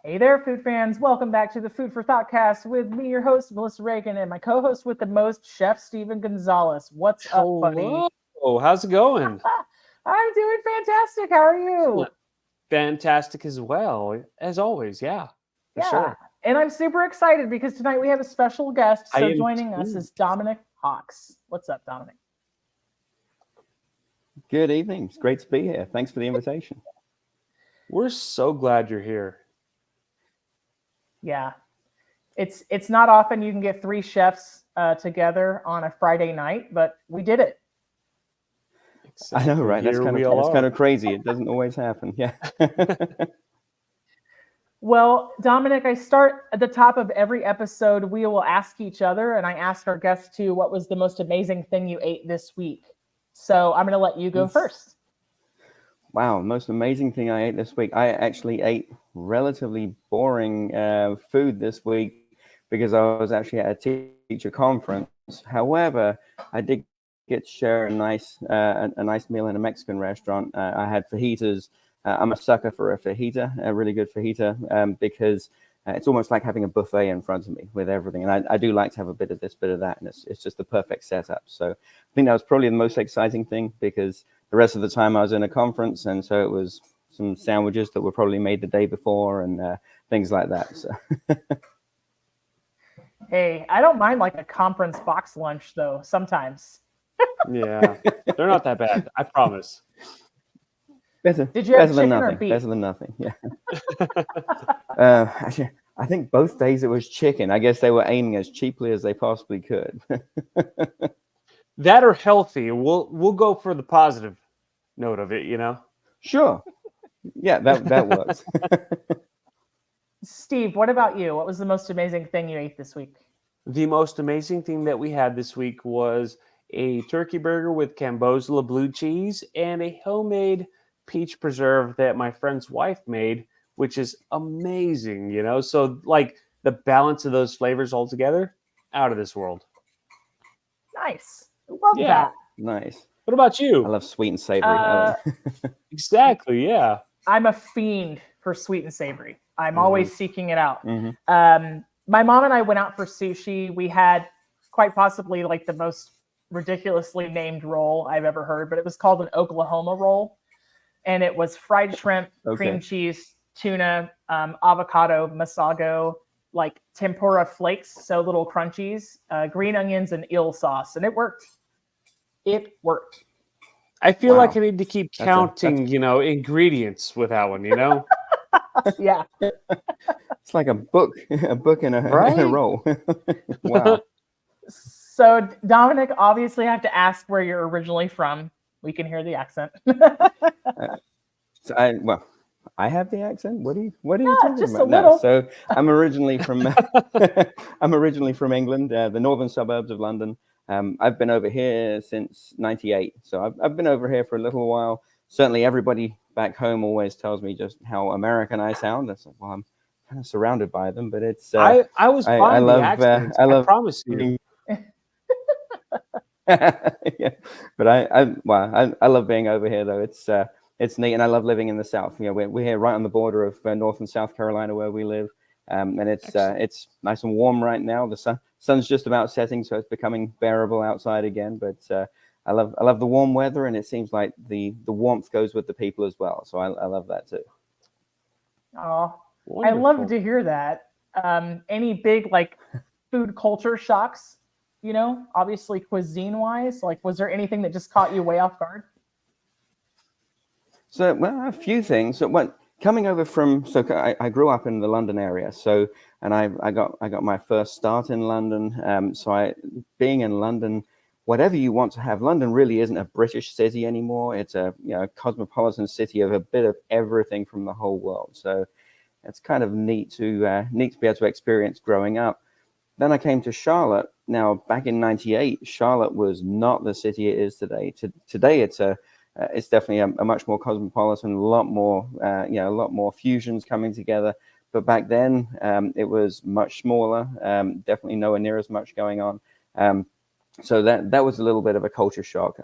Hey there, food fans. Welcome back to the Food for ThoughtCast with me, your host, Melissa Reagan, and my co host with the most, Chef Steven Gonzalez. What's up, buddy? Hello. How's it going? I'm doing fantastic. How are you? Excellent. Fantastic as well. As always, yeah, for Yeah. sure. And I'm super excited because tonight we have a special guest. I So am joining us too. is Dominic Hawkes. What's up, Dominic? Good evening. It's great to be here. Thanks for the invitation. We're so glad you're here. Yeah. It's not often you can get three chefs together on a Friday night, but we did it. I know, Exactly. right? Here we all That's kind are. of crazy. It doesn't always happen. Yeah. Well, Dominic, I start at the top of every episode. We will ask each other, and I ask our guests too, what was the most amazing thing you ate this week? So I'm going to let you go first. Wow, most amazing thing I ate this week. I actually ate relatively boring food this week because I was actually at a teacher conference. However, I did get to share a nice meal in a Mexican restaurant. I had fajitas. I'm a sucker for a fajita, a really good fajita, because it's almost like having a buffet in front of me with everything. And I do like to have a bit of this, bit of that, and it's just the perfect setup. So I think that was probably the most exciting thing because the rest of the time I was in a conference, and so it was some sandwiches that were probably made the day before and things like that. So Hey, I don't mind like a conference box lunch though, sometimes. Yeah, they're not that bad. I promise. Did you have better than chicken or nothing. beef? Better than nothing. Yeah. Actually, I think both days it was chicken. I guess they were aiming as cheaply as they possibly could. That are healthy. We'll go for the positive note of it. Sure. Yeah, that works. Steve, what about you? What was the most amazing thing you ate this week? The most amazing thing that we had this week was a turkey burger with Cambogia blue cheese and a homemade peach preserve that my friend's wife made, which is amazing. So, like, the balance of those flavors all together, out of this world. Nice. Love Yeah. that. Nice. What about I you? love sweet and savory. Uh, Exactly. Yeah. I'm a fiend for sweet and savory. I'm Mhm. always seeking it out. Mhm. My mom and I went out for sushi. We had quite possibly like the most ridiculously named roll I've ever heard, but it was called an Oklahoma roll. And it was fried shrimp, cream Okay. cheese, tuna, avocado, masago, like tempura flakes, so little crunchies, green onions, and eel sauce. And it worked. It worked. I feel like I Wow. need to keep That's counting, ingredients with that one. Yeah. it's like a book, a book in a Right? roll. Wow. So, Dominic, obviously, I have to ask where you're originally from. We can hear the accent. So I have the accent. What are you Yeah, talking just a about? No. little. So I'm originally from I'm originally from England, the northern suburbs of London. I've been over here since '98, so I've been over here for a little while. Certainly, everybody back home always tells me just how American I sound. I said, well, I'm kind of surrounded by them, but it's I was I buying the love accent. I I love promise you. being yeah, but I love being over here though. It's neat, and I love living in the South. We're here right on the border of North and South Carolina where we live, and Excellent. it's nice and warm right now. The sun's just about setting, so it's becoming bearable outside again. But I love the warm weather, and it seems like the warmth goes with the people as well. So I love that too. Oh, I love Wonderful. to hear that. Any big like food culture shocks? Obviously cuisine wise. Like, was there anything that just caught you way off guard? So, well, a few things. So, coming over from, I grew up in the London area. So, and I got my first start in London. Being in London, whatever you want to have, London really isn't a British city anymore. It's a cosmopolitan city of a bit of everything from the whole world. So, it's kind of neat to be able to experience growing up. Then I came to Charlotte. Now, back in '98, Charlotte was not the city it is today. Today, it's definitely a much more cosmopolitan, a lot more fusions coming together. But back then, it was much smaller. Definitely nowhere near as much going on. Um, so that was a little bit of a culture shock.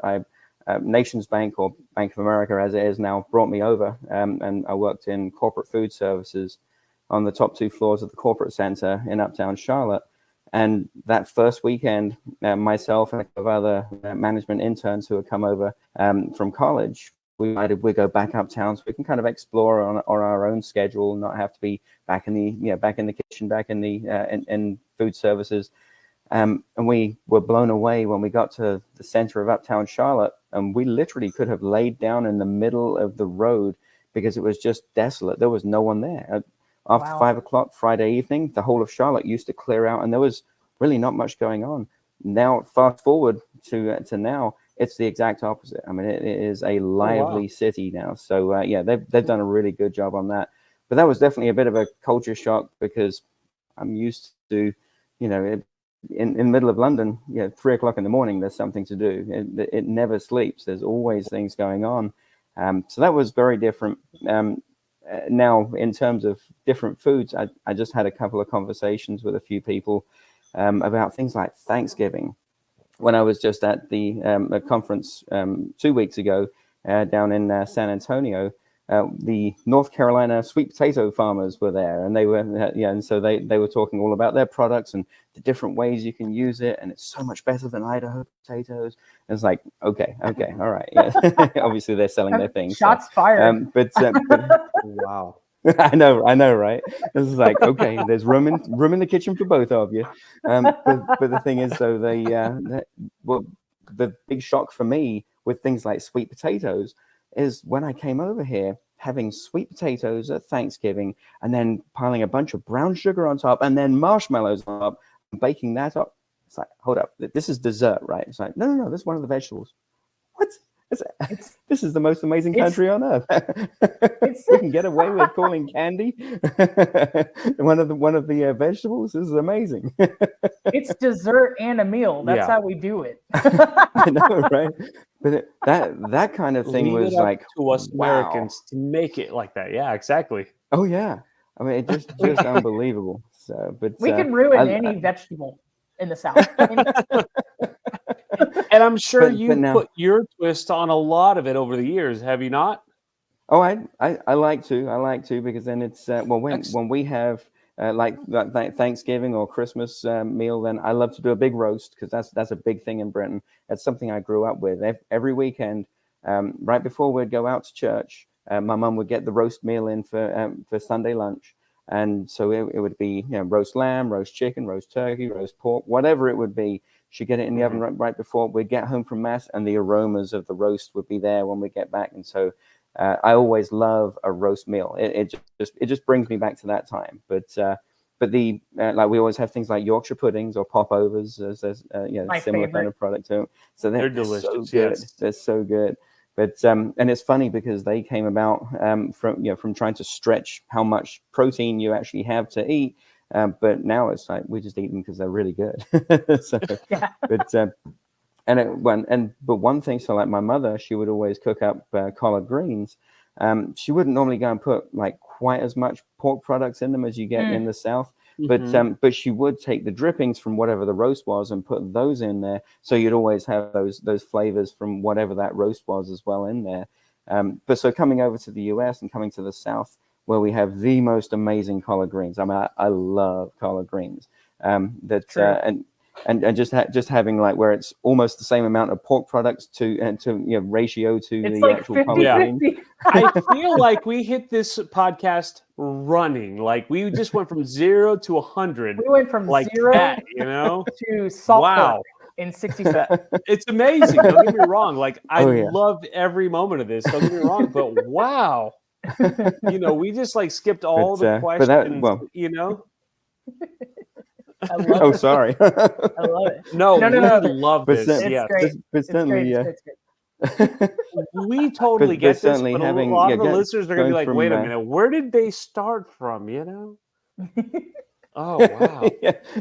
Nations Bank, or Bank of America as it is now, brought me over, and I worked in corporate food services. on the top 2 floors of the corporate center in Uptown Charlotte. And that first weekend, myself and a couple of other management interns who had come over from college, we decided we'd go back uptown so we can kind of explore on our own schedule, not have to be back in the kitchen, back in the in food services. And we were blown away when we got to the center of Uptown Charlotte, and we literally could have laid down in the middle of the road because it was just desolate. There was no one there. After 5 o'clock Friday evening, the whole of Charlotte used to clear out, and there was really not much going on. Now, fast forward to now, it's the exact opposite. I mean, it is a lively city now. So they've done a really good job on that. But that was definitely a bit of a culture shock because I'm used to, in the middle of London, 3 o'clock in the morning, there's something to do. It never sleeps. There's always things going on. So that was very different. Now, in terms of different foods, I just had a couple of conversations with a few people about things like Thanksgiving. When I was just at the a conference 2 weeks ago down in San Antonio, the North Carolina sweet potato farmers were there, and they were and so they were talking all about their products and the different ways you can use it, and it's so much better than Idaho potatoes. And it's like, okay, all right, yeah. Obviously they're selling their things. Shots fired. But Wow. I know, right? This is like, okay, there's room in the kitchen for both of you. But the thing is, though, the big shock for me with things like sweet potatoes is when I came over here, having sweet potatoes at Thanksgiving and then piling a bunch of brown sugar on top and then marshmallows on top and baking that up. It's like, hold up, this is dessert, right? It's like, no, this is one of the vegetables. What? This is the most amazing country on earth. We can get away with calling candy one of the vegetables. This is amazing. It's dessert and a meal. That's how we do it. I know, right? But that kind of thing was like to us Americans to make it like that. Yeah, exactly. Oh yeah, I mean, it just unbelievable. So, but we can ruin any vegetable in the South. And I'm sure you put your twist on a lot of it over the years, have you not? Oh, I like to because then it's when we have like Thanksgiving or Christmas meal, then I love to do a big roast because that's a big thing in Britain. That's something I grew up with. Every weekend, right before we'd go out to church, my mum would get the roast meal in for Sunday lunch, and so it would be roast lamb, roast chicken, roast turkey, roast pork, whatever it would be. She'd get it in the oven right before we'd get home from mass, and the aromas of the roast would be there when we get back. And so I always love a roast meal. It just brings me back to that time. But the like we always have things like Yorkshire puddings or popovers as similar favorite kind of product to them. So they're delicious. So good. Yes. They're so good. But and it's funny because they came about from trying to stretch how much protein you actually have to eat. But now it's like we just eat them because they're really good. So, Yeah. But one thing, so like my mother, she would always cook up collard greens. She wouldn't normally go and put like quite as much pork products in them as you get in the South. But she would take the drippings from whatever the roast was and put those in there. So you'd always have those flavors from whatever that roast was as well in there. But so coming over to the US and coming to the South, where we have the most amazing collard greens. I mean, I love collard greens. And just having like where it's almost the same amount of pork products to ratio to It's the like actual 50, collard greens. 50. I feel like we hit this podcast running. Like we just went from 0 to 100. We went from like 0 that, to salt Wow. pork in 60 seconds. It's amazing. Don't get me wrong. Like I loved every moment of this. Don't get me wrong, but wow. We just like skipped all the questions. I love Oh, it. sorry. I love it. No, No. we love this. It's Yeah, great. But It's certainly, great. It's great. we totally get this. certainly But having, a lot of the listeners are gonna be going like, "Wait a from, minute, where did they start from?" Oh wow.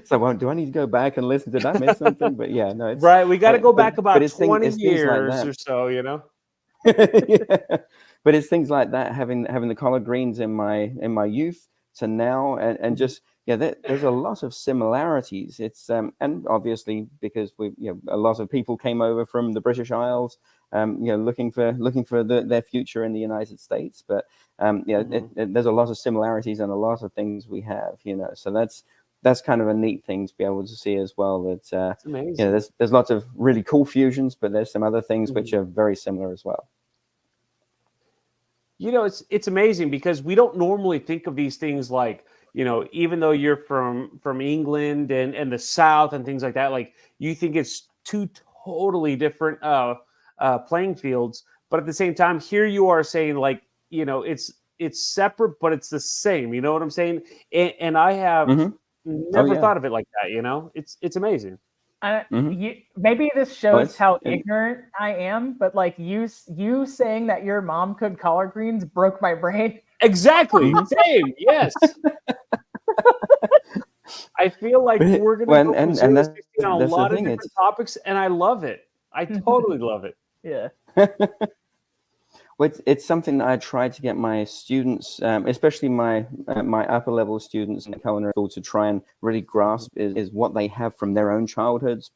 So, do I need to go back and listen? Did I miss something? But yeah, no, it's Right. We got to go back about it's 20 it's things like years that. or so. Yeah. But it's things like that, having the collard greens in my youth to now, and just there's a lot of similarities. It's and obviously because a lot of people came over from the British Isles, looking for their future in the United States. But there's a lot of similarities and a lot of things we have, so that's kind of a neat thing to be able to see as well. That It's amazing. There's lots of really cool fusions, but there's some other things which are very similar as well. It's amazing because we don't normally think of these things like, even though you're from England and the South and things like that, like you think it's two totally different playing fields, but at the same time, here you are saying like, it's separate, but it's the same. You know what I'm saying? And I have never thought of it like that. It's amazing. Maybe this shows how ignorant I am, but like you saying that your mom could collard greens broke my brain. Exactly. Same. Yes. I feel like we're going to go from 0 to 16 on a lot of different topics, and I love it. I totally love it. Yeah. Well, it's something that I try to get my students, especially my upper level students in the culinary school, to try and really grasp is what they have from their own childhoods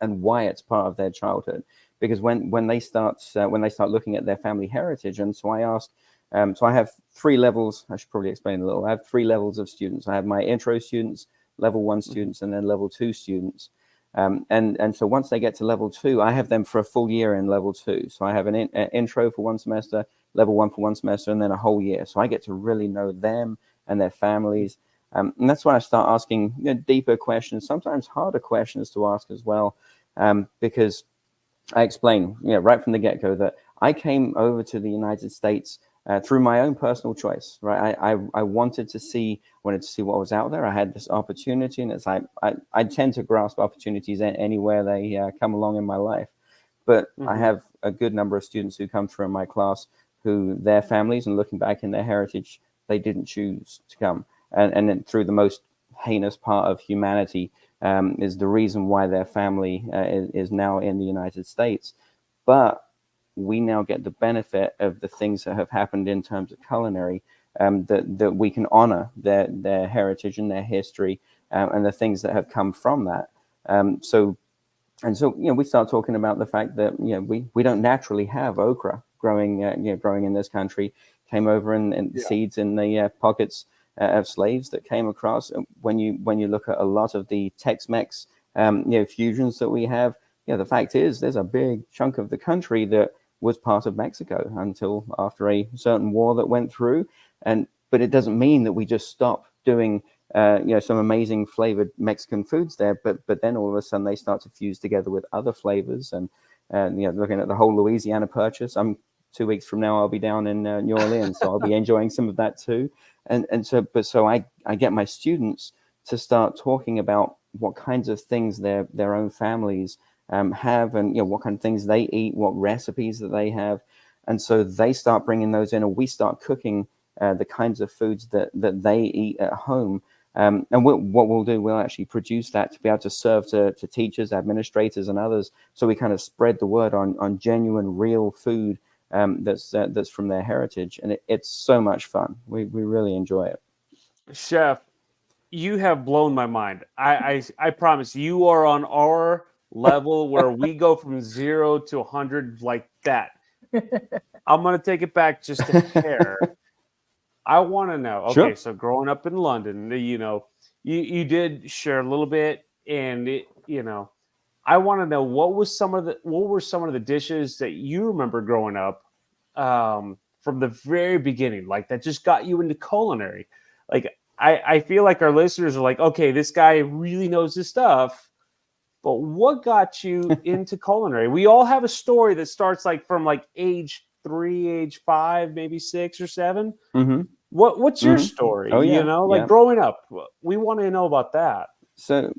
and why it's part of their childhood. Because when they start looking at their family heritage, and so I ask, so I have 3 levels. I should probably explain a little. I have 3 levels of students. I have my intro students, level 1 students, and then level 2 students. And so once they get to level 2, I have them for a full year in level 2. So I have an intro for 1 semester, level 1 for 1 semester, and then a whole year. So I get to really know them and their families. And that's when I start asking deeper questions, sometimes harder questions to ask as well, because I explain right from the get-go that I came over to the United States through my own personal choice, right? I wanted to see what was out there. I had this opportunity, and it's like I tend to grasp opportunities anywhere they come along in my life. But I have a good number of students who come through in my class who their families, and looking back in their heritage, they didn't choose to come. And then through the most heinous part of humanity is the reason why their family is now in the United States. But we now get the benefit of the things that have happened in terms of culinary, that we can honor their heritage and their history, and the things that have come from that. So we start talking about the fact that we don't naturally have okra growing in this country. Came over in seeds in the pockets of slaves that came across. When you look at a lot of the Tex-Mex fusions that we have, the fact is there's a big chunk of the country that was part of Mexico until after a certain war that went through. But it doesn't mean that we just stop doing some amazing flavored Mexican foods there, but then all of a sudden they start to fuse together with other flavors, and looking at the whole Louisiana Purchase. 2 weeks from now I'll be down in New Orleans, so I'll be enjoying some of that too. So I get my students to start talking about what kinds of things their own families have, and what kind of things they eat, what recipes that they have, and so they start bringing those in, or we start cooking the kinds of foods that they eat at home. And what we'll do, we'll actually produce that to be able to serve to teachers, administrators, and others. So we kind of spread the word on genuine, real food that's from their heritage, and it's so much fun. We really enjoy it. Chef, you have blown my mind. I promise you are on our level where we go from 0 to 100 like that. I'm going to take it back just a hair. I want to know. Okay, sure. So growing up in London, you did share a little bit, and I want to know what were some of the dishes that you remember growing up from the very beginning, like that just got you into culinary. Like I feel like our listeners are like, okay, this guy really knows his stuff, but what got you into culinary? We all have a story that starts like from like age 3, age 5, maybe 6 or 7. Mm-hmm. What's your story? Oh, yeah. Growing up, we want to know about that. So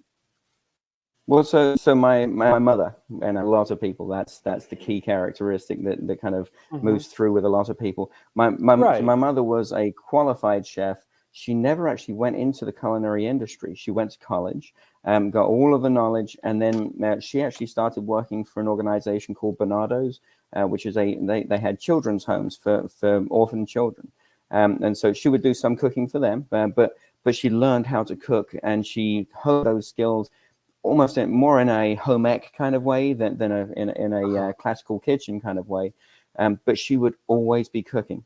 my mother, and a lot of people, that's the key characteristic that kind of moves through with a lot of people. My mother was a qualified chef. She never actually went into the culinary industry. She went to college, got all of the knowledge, and then she actually started working for an organization called Bernardo's, which is they had children's homes for orphan children. And so she would do some cooking for them, but she learned how to cook, and she honed those skills almost more in a home ec kind of way than in a classical kitchen kind of way. But she would always be cooking.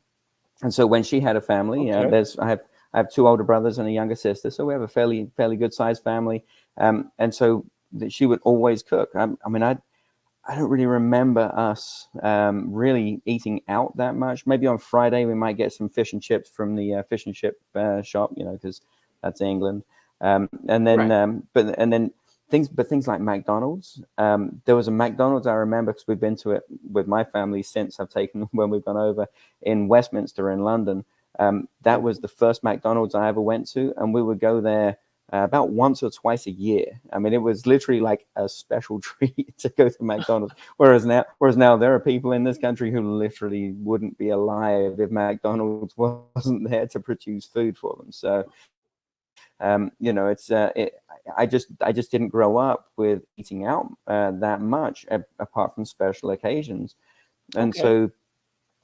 And so when she had a family, I have two older brothers and a younger sister, so we have a fairly good sized family. And so she would always cook. I mean, I don't really remember us really eating out that much. Maybe on Friday we might get some fish and chips from the fish and chip shop, because that's England. And then, things like McDonald's. There was a McDonald's I remember because we've been to it with my family since I've taken them when we've gone over in Westminster in London. That was the first McDonald's I ever went to, and we would go there about once or twice a year. I mean, it was literally like a special treat to go to McDonald's. Whereas now there are people in this country who literally wouldn't be alive if McDonald's wasn't there to produce food for them. So, I just didn't grow up with eating out that much apart from special occasions. And so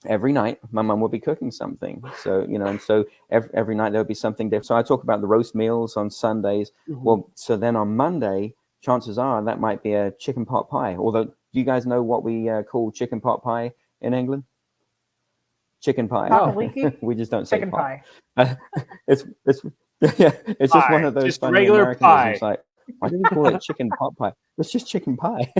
every night my mum would be cooking something. So, and so every night there would be something different. So I talk about the roast meals on Sundays. Well, so then on Monday, chances are that might be a chicken pot pie. Although, do you guys know what we call chicken pot pie in England? Chicken pie. No. We just don't say chicken pie. It's it's just one of those just funny regular Americanisms. pie. Like, why do we call it chicken pot pie? It's just chicken pie.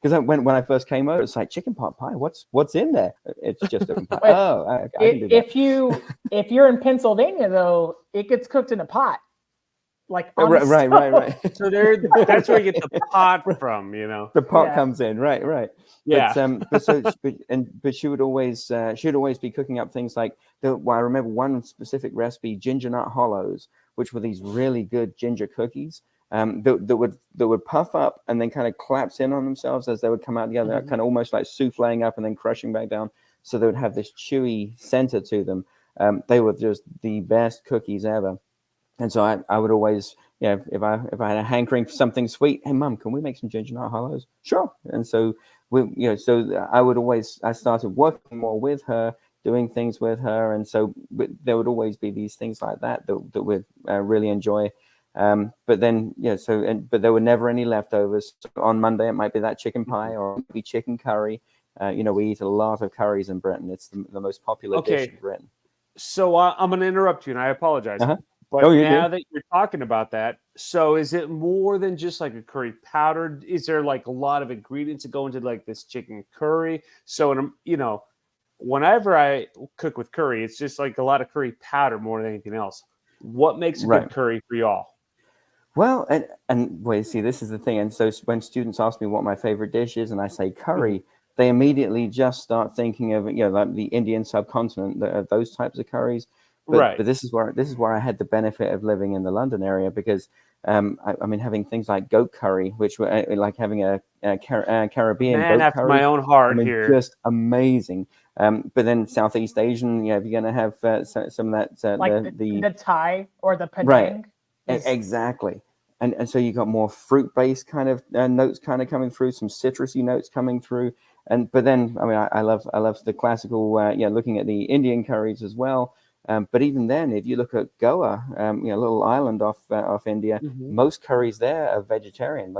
Because when I first came over, it's like, chicken pot pie. What's in there? It's just chicken pie. I can do that. If you're in Pennsylvania though, it gets cooked in a pot. Like right. So that's where you get the pot from, The pot comes in, right. Yeah. But she would always be cooking up things like I remember one specific recipe, ginger nut hollows, which were these really good ginger cookies that would puff up and then kind of collapse in on themselves as they would come out together, kind of almost like souffling up and then crushing back down. So they would have this chewy center to them. They were just the best cookies ever. And so I would always, if I had a hankering for something sweet, hey, Mum, can we make some ginger nut hollows? Sure. And so I started working more with her, doing things with her, and so there would always be these things like that we'd really enjoy. But then, but there were never any leftovers. So on Monday, it might be that chicken pie or it might be chicken curry. We eat a lot of curries in Britain. It's the most popular dish in Britain. So I'm going to interrupt you, and I apologize. But now that you're talking about that, so is it more than just like a curry powder? Is there like a lot of ingredients that go into like this chicken curry? So, whenever I cook with curry, it's just like a lot of curry powder more than anything else. What makes a good curry for y'all? Well, and wait, see, this is the thing. And so when students ask me what my favorite dish is, and I say curry, they immediately just start thinking of, like the Indian subcontinent, those types of curries. But this is where I had the benefit of living in the London area, because having things like goat curry, which were like having a Caribbean goat curry. My own heart here. Just amazing. But then Southeast Asian, if you're going to have some of that, like the Thai or the Penang. Right. Exactly. And so you got more fruit-based kind of notes kind of coming through, some citrusy notes coming through. But then, I love the classical, looking at the Indian curries as well. But even then, if you look at Goa, a little island off India, most curries there are vegetarian.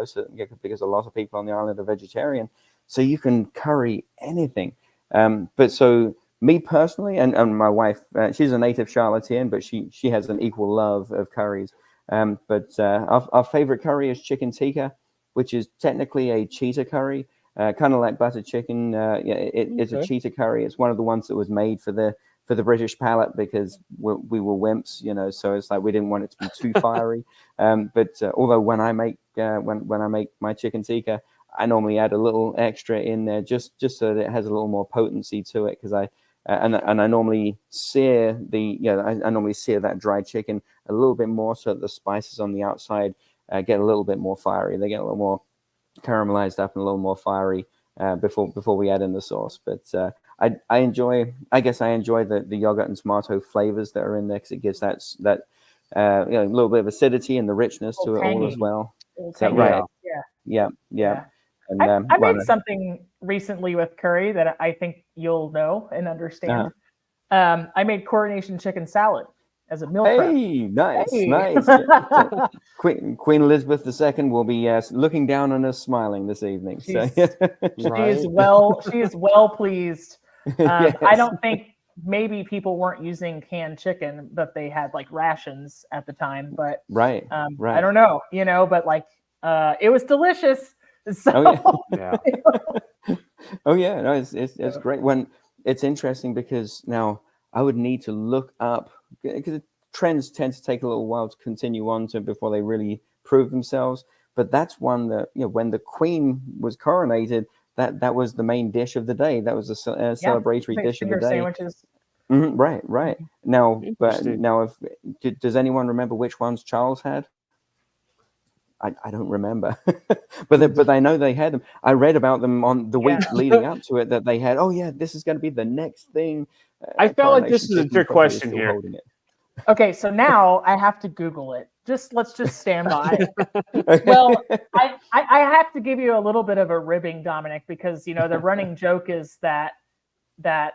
Because a lot of people on the island are vegetarian, so you can curry anything. But so me personally, and my wife, she's a native Charlottean, but she has an equal love of curries. But our favorite curry is chicken tikka, which is technically a cheetah curry, kind of like butter chicken. It's a cheetah curry. It's one of the ones that was made for the British palate, because we were wimps, so it's like we didn't want it to be too fiery. But although when I make my chicken tikka, I normally add a little extra in there just so that it has a little more potency to it, because I normally sear I normally sear that dried chicken a little bit more so that the spices on the outside get a little bit more fiery. They get a little more caramelized up and a little more fiery before we add in the sauce. But I enjoy the yogurt and tomato flavors that are in there, because it gives that a little bit of acidity and the richness to it all as well. Right. Yeah. And, I made something recently with curry that I think you'll know and understand. I made coronation chicken salad. as a meal prep. Hey, nice, Hey. nice. So Queen Elizabeth II will be looking down on us, smiling this evening. She is Right. well pleased. Yes. I don't think maybe people weren't using canned chicken, but they had like rations at the time. But Right, I right. don't know, but like it was delicious. So Oh, Yeah. Oh yeah, no, it's great. When it's interesting because now I would need to look up because trends tend to take a little while to continue on to before they really prove themselves. But that's one that when the Queen was coronated, that was the main dish of the day. That was a celebratory dish of the finger day. sandwiches. Right. Now, but Interesting. now, does anyone remember which ones Charles had? I don't remember, but I know they had them. I read about them on the week leading up to it that they had. Oh yeah, this is going to be the next thing. I felt like this Coronation is a Chicken trick probably question still here. holding it. Okay, so now I have to Google it. Let's just stand by. Okay. Well, I have to give you a little bit of a ribbing, Dominic, because the running joke is that the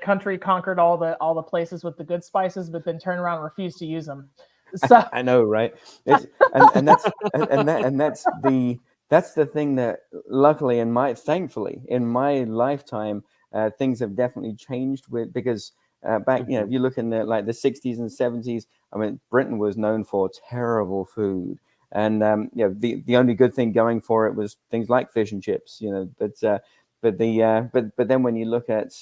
country conquered all the places with the good spices, but then turned around and refused to use them. So I know, right? It's, and that's the thing that luckily thankfully in my lifetime things have definitely changed because back if you look in the 60s and 70s, I mean Britain was known for terrible food, and the only good thing going for it was things like fish and chips, but then when you look at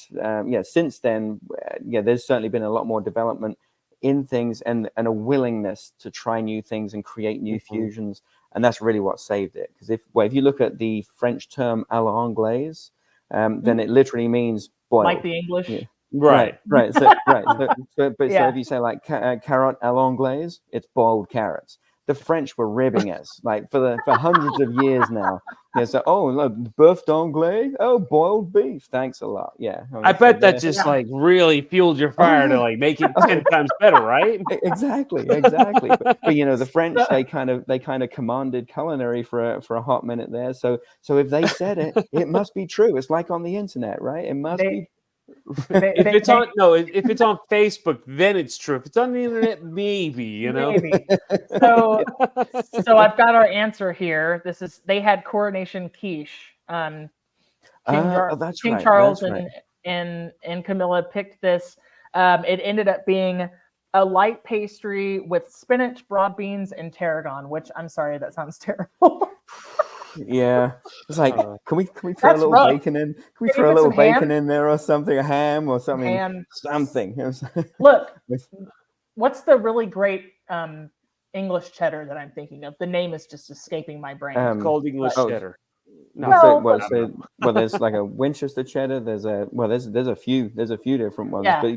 since then there's certainly been a lot more development in things and a willingness to try new things and create new fusions, and that's really what saved it. Because if you look at the French term à l'anglaise, then it literally means boiled, like the English. Yeah. Right. Right. So so if you say like carrot à l'anglaise, it's boiled carrots. The French were ribbing us for hundreds of years now. So look, boeuf d'anglais, boiled beef. Thanks a lot. Yeah, I bet that just really fueled your fire to make it 10 times better, right? Exactly. But the French they kind of commanded culinary for a hot minute there. So if they said it, it must be true. It's like on the internet, right? It must be. If it's on Facebook, then it's true. If it's on the internet, maybe. Maybe. So I've got our answer here. They had coronation quiche. King Charles and Camilla picked this. It ended up being a light pastry with spinach, broad beans, and tarragon. Which I'm sorry, that sounds terrible. Yeah, it's like, can we throw a little bacon in? Can we throw a little bacon in there or something? A ham or something? Ham. Something. Look, what's the really great English cheddar that I'm thinking of? The name is just escaping my brain. It's called English cheddar. No. There's like a Winchester cheddar. There's a few different ones. Yeah.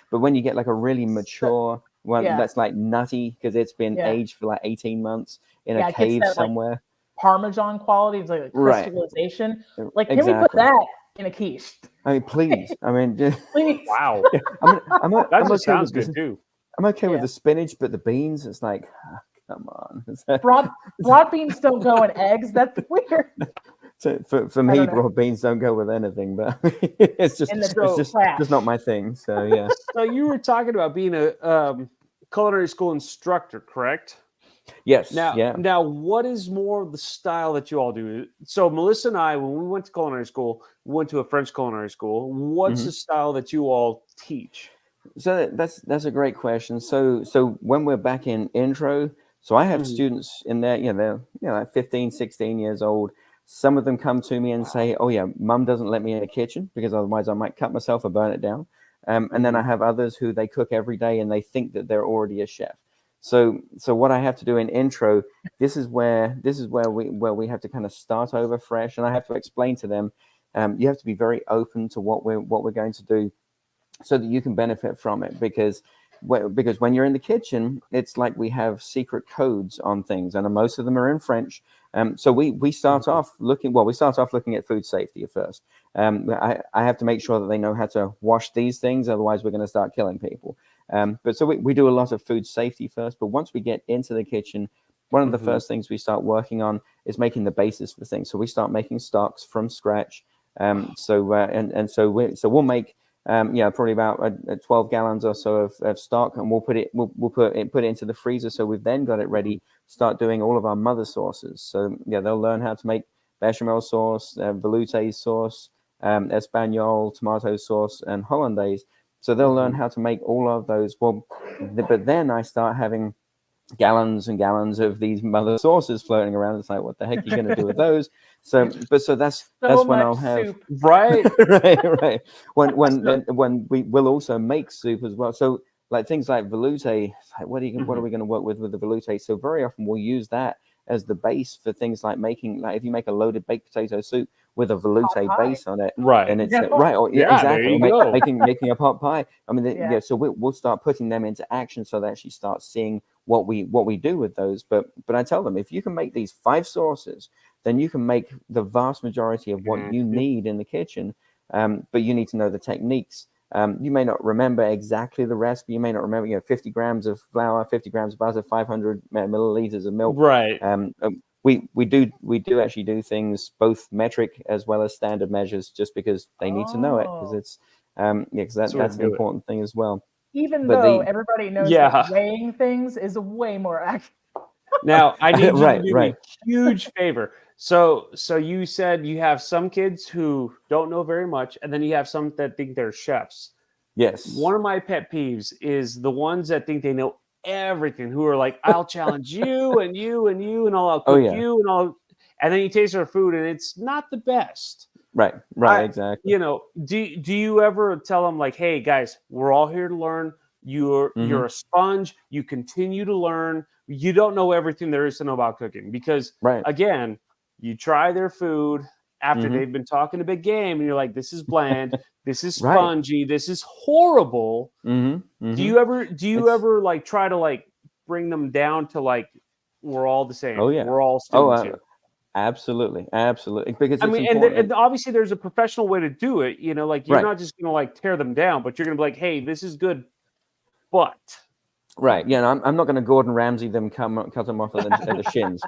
But when you get like a really mature one that's like nutty because it's been aged for like 18 months in a cave somewhere. Parmesan quality, it's like a crystallization. Right. Can we put that in a quiche? I mean, please. I mean, please. Wow. That just sounds good too. I'm okay with the spinach, but the beans, it's like, come on. broad beans don't go in eggs. That's weird. So for me, broad beans don't go with anything, but it's just not my thing. So yeah. So you were talking about being a culinary school instructor, correct? Yes. Now, what is more of the style that you all do? So Melissa and I, when we went to culinary school, we went to a French culinary school. What's the style that you all teach? So that's a great question. So when we're back in intro, so I have students in there, they're like 15, 16 years old. Some of them come to me and say, oh yeah, mum doesn't let me in the kitchen because otherwise I might cut myself or burn it down. And then I have others who they cook every day and they think that they're already a chef. So what I have to do in intro, this is where we have to kind of start over fresh, and I have to explain to them, you have to be very open to what we're going to do, so that you can benefit from it. Because when you're in the kitchen, it's like we have secret codes on things, and most of them are in French. So we start off looking at food safety at first. I have to make sure that they know how to wash these things, otherwise we're going to start killing people. But so we do a lot of food safety first. But once we get into the kitchen, one of the first things we start working on is making the basis for things. So we start making stocks from scratch. So we'll make Probably about 12 gallons or so of stock, and we'll put it into the freezer. So we've then got it ready to start doing all of our mother sauces. So they'll learn how to make bechamel sauce, velouté sauce, Espanol, tomato sauce, and hollandaise. So they'll learn how to make all of those. Well, but then I start having gallons and gallons of these mother sauces floating around. It's like, what the heck are you going to do with those? So that's when I'll have soup. Right. right. When we will also make soup as well. So like things like velouté, like what are we going to work with the velouté? So very often we'll use that as the base for things like making, like if you make a loaded baked potato soup with a velouté base on it, Right. and it's Yeah. right. Or, Yeah, exactly. there you go. Making a pot pie. I mean, Yeah. so we'll start putting them into action so they actually start seeing what we do with those. But I tell them, if you can make these 5 sauces, then you can make the vast majority of what you need in the kitchen. But you need to know the techniques. You may not remember exactly the recipe. You may not remember, 50 grams of flour, 50 grams of butter, 500 milliliters of milk. Right. We do actually do things both metric as well as standard measures, just because they need to know it, because it's because that's an important thing as well. Even But though everybody knows Yeah. that weighing things is way more accurate. Now I need you Right, to do me a huge favor. So you said you have some kids who don't know very much, and then you have some that think they're chefs. Yes. One of my pet peeves is the ones that think they know everything, who are like, I'll challenge you and you and you, and I'll cook you and then you taste their food and it's not the best. Right, exactly. Do you ever tell them like, hey guys, we're all here to learn. You're a sponge. You continue to learn. You don't know everything there is to know about cooking, because again, you try their food after they've been talking a big game and you're like, this is bland, this is spongy, this is horrible. Do you ever like try to like bring them down to like, we're all the same? Oh yeah, we're all students here. Absolutely, because I mean, and obviously there's a professional way to do it. Like you're not just gonna like tear them down, but you're gonna be like, hey, this is good, but I'm not going to Gordon Ramsay them, cut them off at the shins,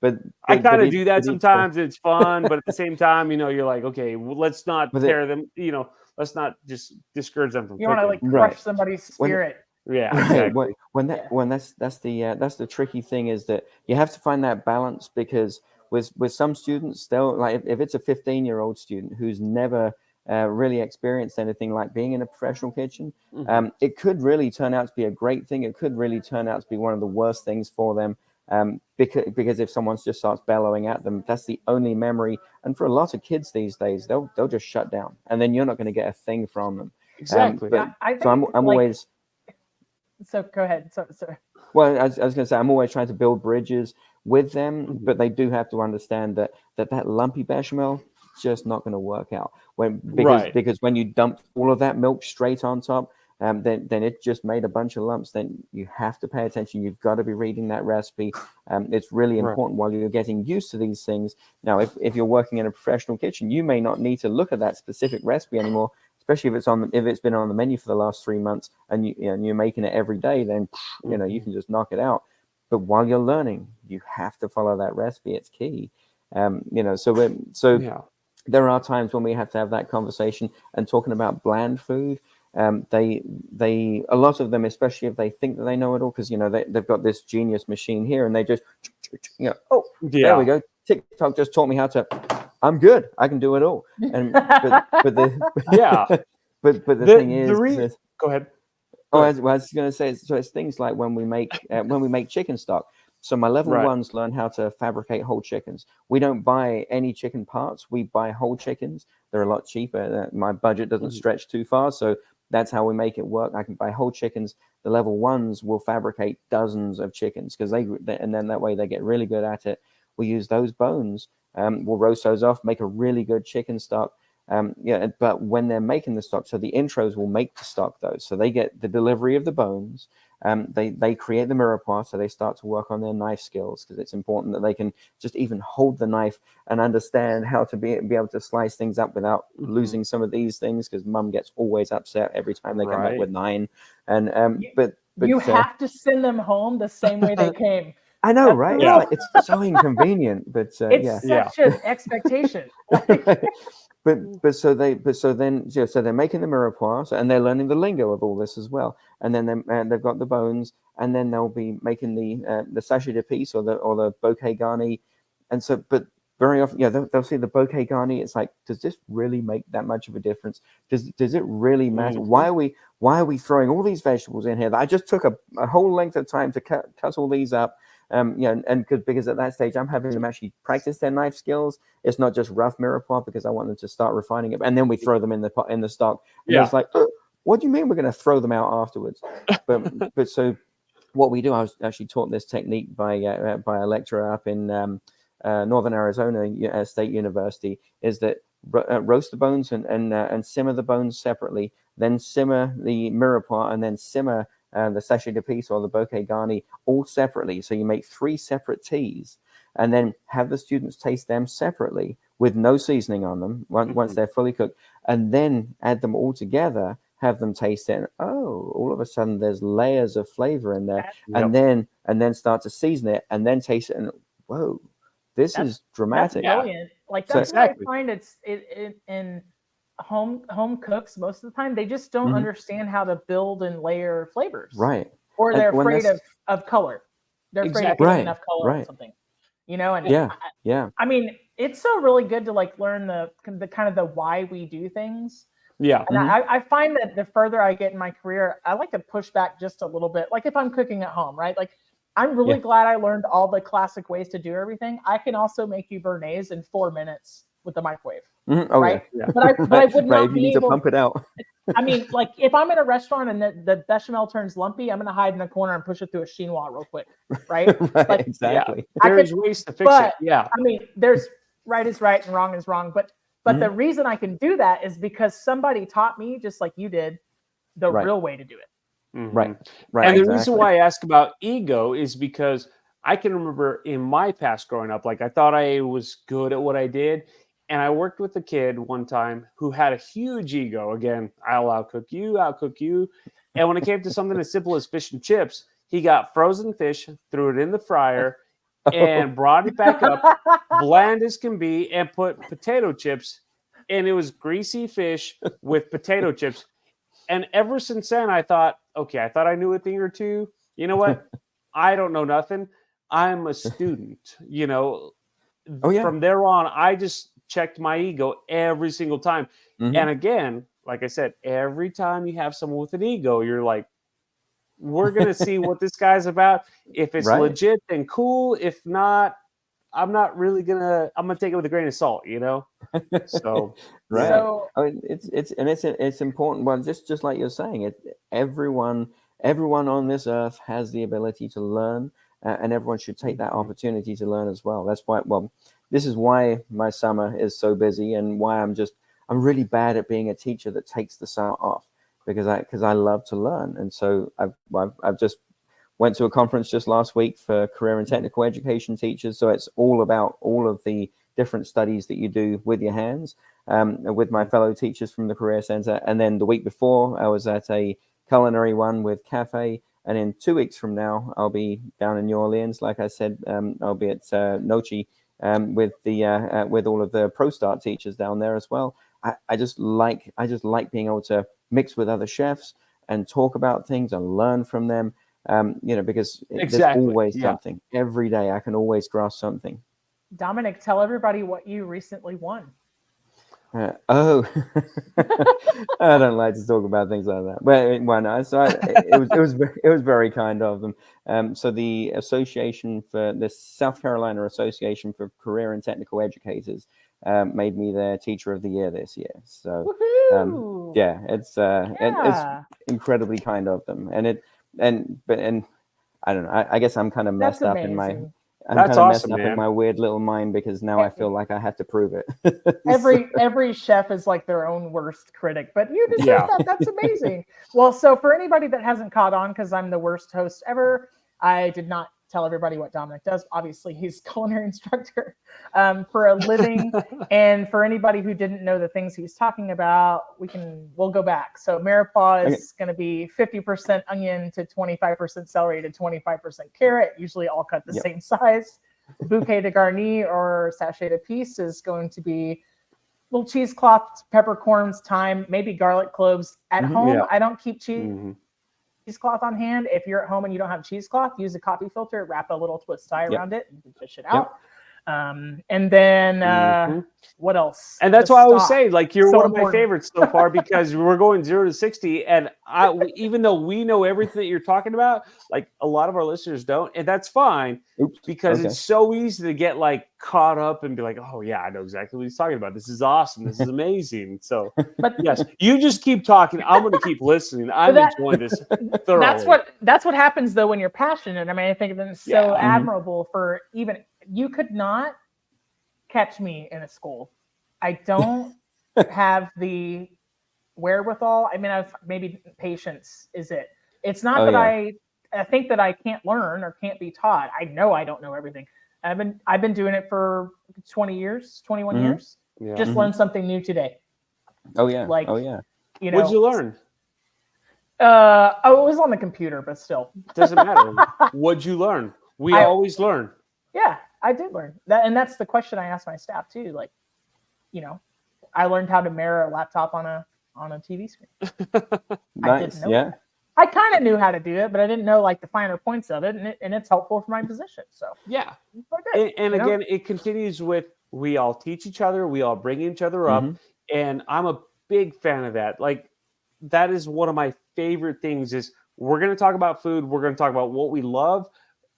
but I kind of do that sometimes. It's fun, but at the same time, you're like, okay, well, let's not tear them. Let's not just discourage them from. You want to like crush somebody's spirit. Exactly. When that's the tricky thing, is that you have to find that balance, because with some students, they'll like, if it's a 15-year-old student who's never really experienced anything like being in a professional kitchen, it could really turn out to be a great thing. It could really turn out to be one of the worst things for them, because if someone just starts bellowing at them, that's the only memory. And for a lot of kids these days, they'll just shut down, and then you're not going to get a thing from them. Exactly. I'm always. So go ahead. So. Well, I was going to say, I'm always trying to build bridges with them, but they do have to understand that lumpy bechamel just not going to work out because when you dump all of that milk straight on top, then it just made a bunch of lumps. Then you have to pay attention. You've got to be reading that recipe. It's really important while you're getting used to these things. Now, if you're working in a professional kitchen, you may not need to look at that specific recipe anymore, especially if it's been on the menu for the last 3 months and you're making it every day. Then you can just knock it out. But while you're learning, you have to follow that recipe. It's key. There are times when we have to have that conversation and talking about bland food. They a lot of them, especially if they think that they know it all, because they've got this genius machine here, and they just there we go. TikTok just taught me how to. I'm good. I can do it all. And but the thing is, go ahead. I was going to say, so it's things like when we make chicken stock. So my level ones learn how to fabricate whole chickens. We don't buy any chicken parts. We buy whole chickens. They're a lot cheaper. My budget doesn't stretch too far, so that's how we make it work. I can buy whole chickens. The level ones will fabricate dozens of chickens, because and then that way they get really good at it. We use those bones. We'll roast those off, make a really good chicken stock. But when they're making the stock, so the intros will make the stock though. So they get the delivery of the bones. They create the mirepoix, so they start to work on their knife skills, because it's important that they can just even hold the knife and understand how to be able to slice things up without losing some of these things, because mum gets always upset every time they come up with 9. And but you have to send them home the same way they came. I know, right? Yeah. It's so inconvenient, but it's such an expectation. so then so they're making the mirepoix, and they're learning the lingo of all this as well, and then they've got the bones, and then they'll be making the sachet de piece or the bouquet garni, and so but very often they'll see the bouquet garni. It's like, does this really make that much of a difference? Does it really matter? Mm-hmm. Why are we throwing all these vegetables in here that I just took a whole length of time to cut all these up? And because at that stage I'm having them actually practice their knife skills. It's not just rough mirepoix, because I want them to start refining it, and then we throw them in the stock. And it's like, what do you mean we're going to throw them out afterwards? But so what we do, I was actually taught this technique by a lecturer up in Northern Arizona State University, is that roast the bones and simmer the bones separately, then simmer the mirepoix, and then simmer the sachet de piece or the bouquet garni all separately. So you make 3 separate teas, and then have the students taste them separately with no seasoning on them once they're fully cooked, and then add them all together, have them taste it, and all of a sudden there's layers of flavor in there. And then start to season it, and then taste it, and whoa, this is dramatic. That's brilliant. Like, that's what I find in home cooks most of the time. They just don't understand how to build and layer flavors. Right. Or they're afraid of color. They're afraid of putting enough color on something. And I mean, it's so really good to like learn the kind of the why we do things. Yeah. And I find that the further I get in my career, I like to push back just a little bit. Like if I'm cooking at home, right? Like, I'm really glad I learned all the classic ways to do everything. I can also make you béarnaise in 4 minutes with the microwave, right? Yeah. But I would not be able to pump it out. I mean, like if I'm in a restaurant and the bechamel turns lumpy, I'm going to hide in a corner and push it through a chinois real quick, right? Right, exactly. There's ways to fix it. Yeah. I mean, there's right is right and wrong is wrong. But the reason I can do that is because somebody taught me, just like you did, the real way to do it. Mm-hmm. Right. And the reason why I ask about ego is because I can remember in my past growing up, like I thought I was good at what I did. And I worked with a kid one time who had a huge ego. Again, I'll outcook you. And when it came to something as simple as fish and chips, he got frozen fish, threw it in the fryer, and brought it back up, bland as can be, and put potato chips. And it was greasy fish with potato chips. And ever since then, I thought, okay, I thought I knew a thing or two. You know what? I don't know nothing. I'm a student, From there on, I just checked my ego every single time. And again, like I said, every time you have someone with an ego, you're like, we're going to see what this guy's about. If it's legit, then cool. If not, I'm not really I'm going to take it with a grain of salt, So, right. So, I mean, it's important. Well, just like you're saying, everyone on this earth has the ability to learn, and everyone should take that opportunity to learn as well. That's why. Well, this is why my summer is so busy, and why I'm really bad at being a teacher that takes the summer off, because I love to learn. And so I've just went to a conference just last week for career and technical education teachers. So it's all about all of the different studies that you do with your hands, with my fellow teachers from the Career Center. And then the week before, I was at a culinary one with Cafe. And in 2 weeks from now, I'll be down in New Orleans. Like I said, I'll be at Nochi with all of the ProStart teachers down there as well. I just like being able to mix with other chefs and talk about things and learn from them. Because there's always something. Every day I can always grasp something. Dominic, tell everybody what you recently won. I don't like to talk about things like that. But it was very kind of them. So the South Carolina Association for Career and Technical Educators made me their Teacher of the Year this year. So it's incredibly kind of them. And I don't know. I guess I'm kind of messed up in my. In my weird little mind, because now I feel like I have to prove it. Every chef is like their own worst critic, but you deserve that. That's amazing. Well, so for anybody that hasn't caught on, because I'm the worst host ever, I did not tell everybody what Dominic does. Obviously, he's culinary instructor for a living. And for anybody who didn't know the things he's talking about, we'll go back. So mirepoix is going to be 50% onion to 25% celery to 25% carrot, usually all cut the same size. Bouquet de garni or sachet de piece is going to be little cheesecloth, peppercorns, thyme, maybe garlic cloves. At home, Yeah. I don't keep Mhm. cheesecloth on hand. If you're at home and you don't have cheesecloth, use a coffee filter, wrap a little twist tie Yep. around it, and you can fish it Yep. out. And then Mhm. what else? And that's The why I always stock. say, like, you're So one of my important. favorites so far because we're going 0 to 60. And even though we know everything that you're talking about, like a lot of our listeners don't, and that's fine Oops. because Okay. it's so easy to get like caught up and be like, oh yeah, I know exactly what he's talking about. This is awesome. This is amazing. So But yes, you just keep talking. I'm going to keep listening. I'm that- enjoying this thoroughly. that's what happens though when you're passionate. I mean, I think that's so Yeah. Mhm. admirable for even you could not catch me in a school. I don't have the wherewithal. I mean, maybe patience is it. It's not Oh, that yeah. I think that I can't learn or can't be taught. I know I don't know everything. I've been doing it for 20 years, 21 Mhm. years. Yeah. Just Mhm. learned something new today. Oh yeah. Like, Oh yeah. you know, What'd you learn? it was on the computer, but still. Doesn't matter. What'd you learn? We I- always learn. Yeah, I did learn that, and that's the question I asked my staff too. Like, you know, I learned how to mirror a laptop on a TV screen. Nice. know Yeah. I kind of knew how to do it, but I didn't know like the finer points of it, and it's helpful for my position. So Yeah. that's what I did, And you know? again, it continues with we all teach each other, we all bring each other up, Mhm. and I'm a big fan of that. Like that is one of my favorite things is we're going to talk about food, we're going to talk about what we love,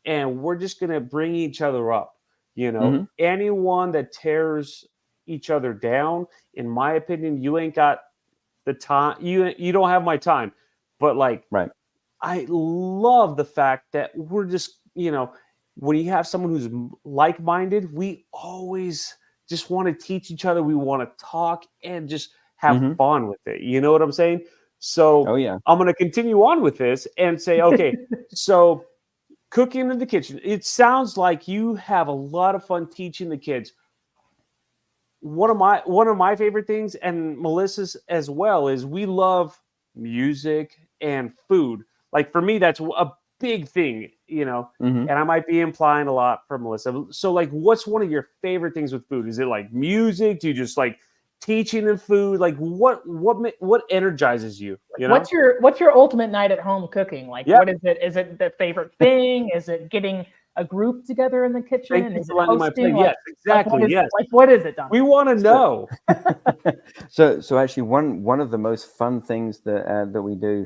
and we're just going to bring each other up. Mhm. Anyone that tears each other down, in my opinion, you ain't got the time. You don't have my time. But like Right. I love the fact that we're just, when you have someone who's like-minded, we always just want to teach each other. We want to talk and just have Mhm. fun with it. You know what I'm saying? So Oh yeah. I'm going to continue on with this and say, okay, so cooking in the kitchen. It sounds like you have a lot of fun teaching the kids. One of my favorite things, and Melissa's as well, is we love music and food. Like for me, that's a big thing, Mhm. and I might be implying a lot from Melissa. So like, what's one of your favorite things with food? Is it like music? Do you just like teaching the food? Like what energizes you? You know? What's your ultimate night at home cooking? Like, Yeah. what is it? Is it the favorite thing? Is it getting a group together in the kitchen? Thank you Is for it letting my hosting? plate. Yes, exactly. Yes. What is it, Don? We want to know. So actually, one of the most fun things that we do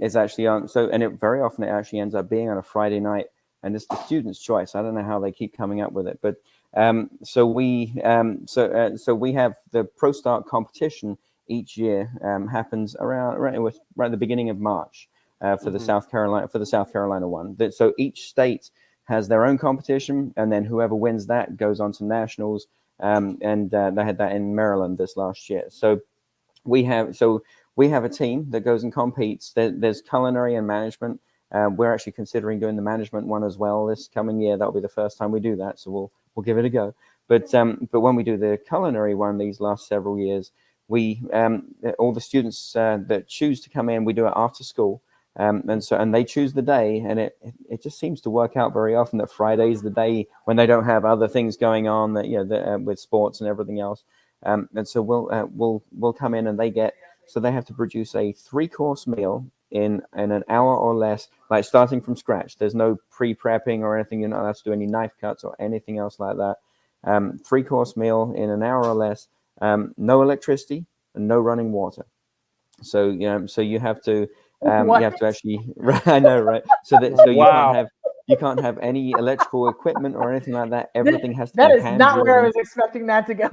is actually and it very often it actually ends up being on a Friday night, and it's the student's choice. I don't know how they keep coming up with it, but so we have the Pro Start competition each year happens right at the beginning of March for the South Carolina one. So each state has their own competition, and then whoever wins that goes on to nationals. And they had that in Maryland this last year. So we have a team that goes and competes. There's culinary and management. We're actually considering doing the management one as well this coming year. That'll be the first time we do that, so we'll give it a go. But when we do the culinary one these last several years, we all the students that choose to come in, we do it after school. And they choose the day, and it just seems to work out very often that Friday's the day when they don't have other things going on with sports and everything else. And so we'll come in, and they have to produce a 3-course meal in an hour or less, like starting from scratch. There's no pre-prepping or anything. You're not allowed to do any knife cuts or anything else like that. 3-course meal in an hour or less. No electricity and no running water. So you have to. You have to actually. I know, right? So Wow. you can't have any electrical equipment or anything like that. Everything has to That be is hand not where I driven. was expecting that to go.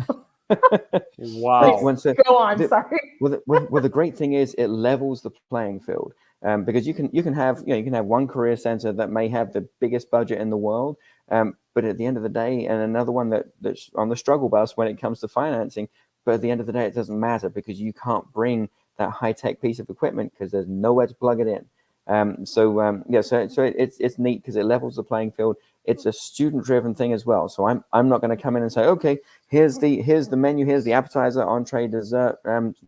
Wow. Go on. Sorry. Well, the great thing is it levels the playing field because you can have one career center that may have the biggest budget in the world, but at the end of the day, and another one that's on the struggle bus when it comes to financing. But at the end of the day, it doesn't matter because you can't bring that high-tech piece of equipment because there's nowhere to plug it in. So it's neat because it levels the playing field. It's a student-driven thing as well. So I'm not going to come in and say, okay, here's the menu, here's the appetizer, entree, dessert,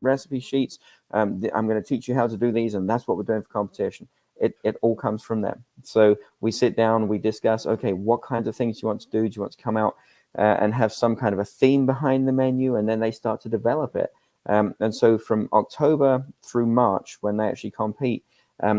recipe sheets. I'm going to teach you how to do these, and that's what we're doing for competition. It all comes from them. So we sit down, we discuss, okay, what kinds of things do you want to do? Do you want to come out and have some kind of a theme behind the menu, and then they start to develop it. And so from October through March, when they actually compete,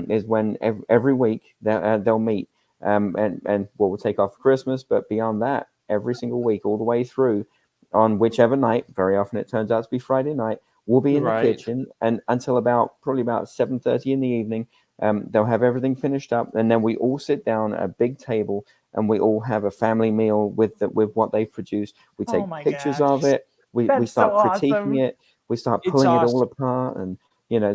is when every week they'll meet. And we'll take off for Christmas, but beyond that, every single week, all the way through, on whichever night, very often it turns out to be Friday night, we'll be in the kitchen, and until probably about 7:30 in the evening, they'll have everything finished up, and then we all sit down at a big table, and we all have a family meal with what they've produced. We take pictures of it. We start critiquing it. We start pulling it all apart, and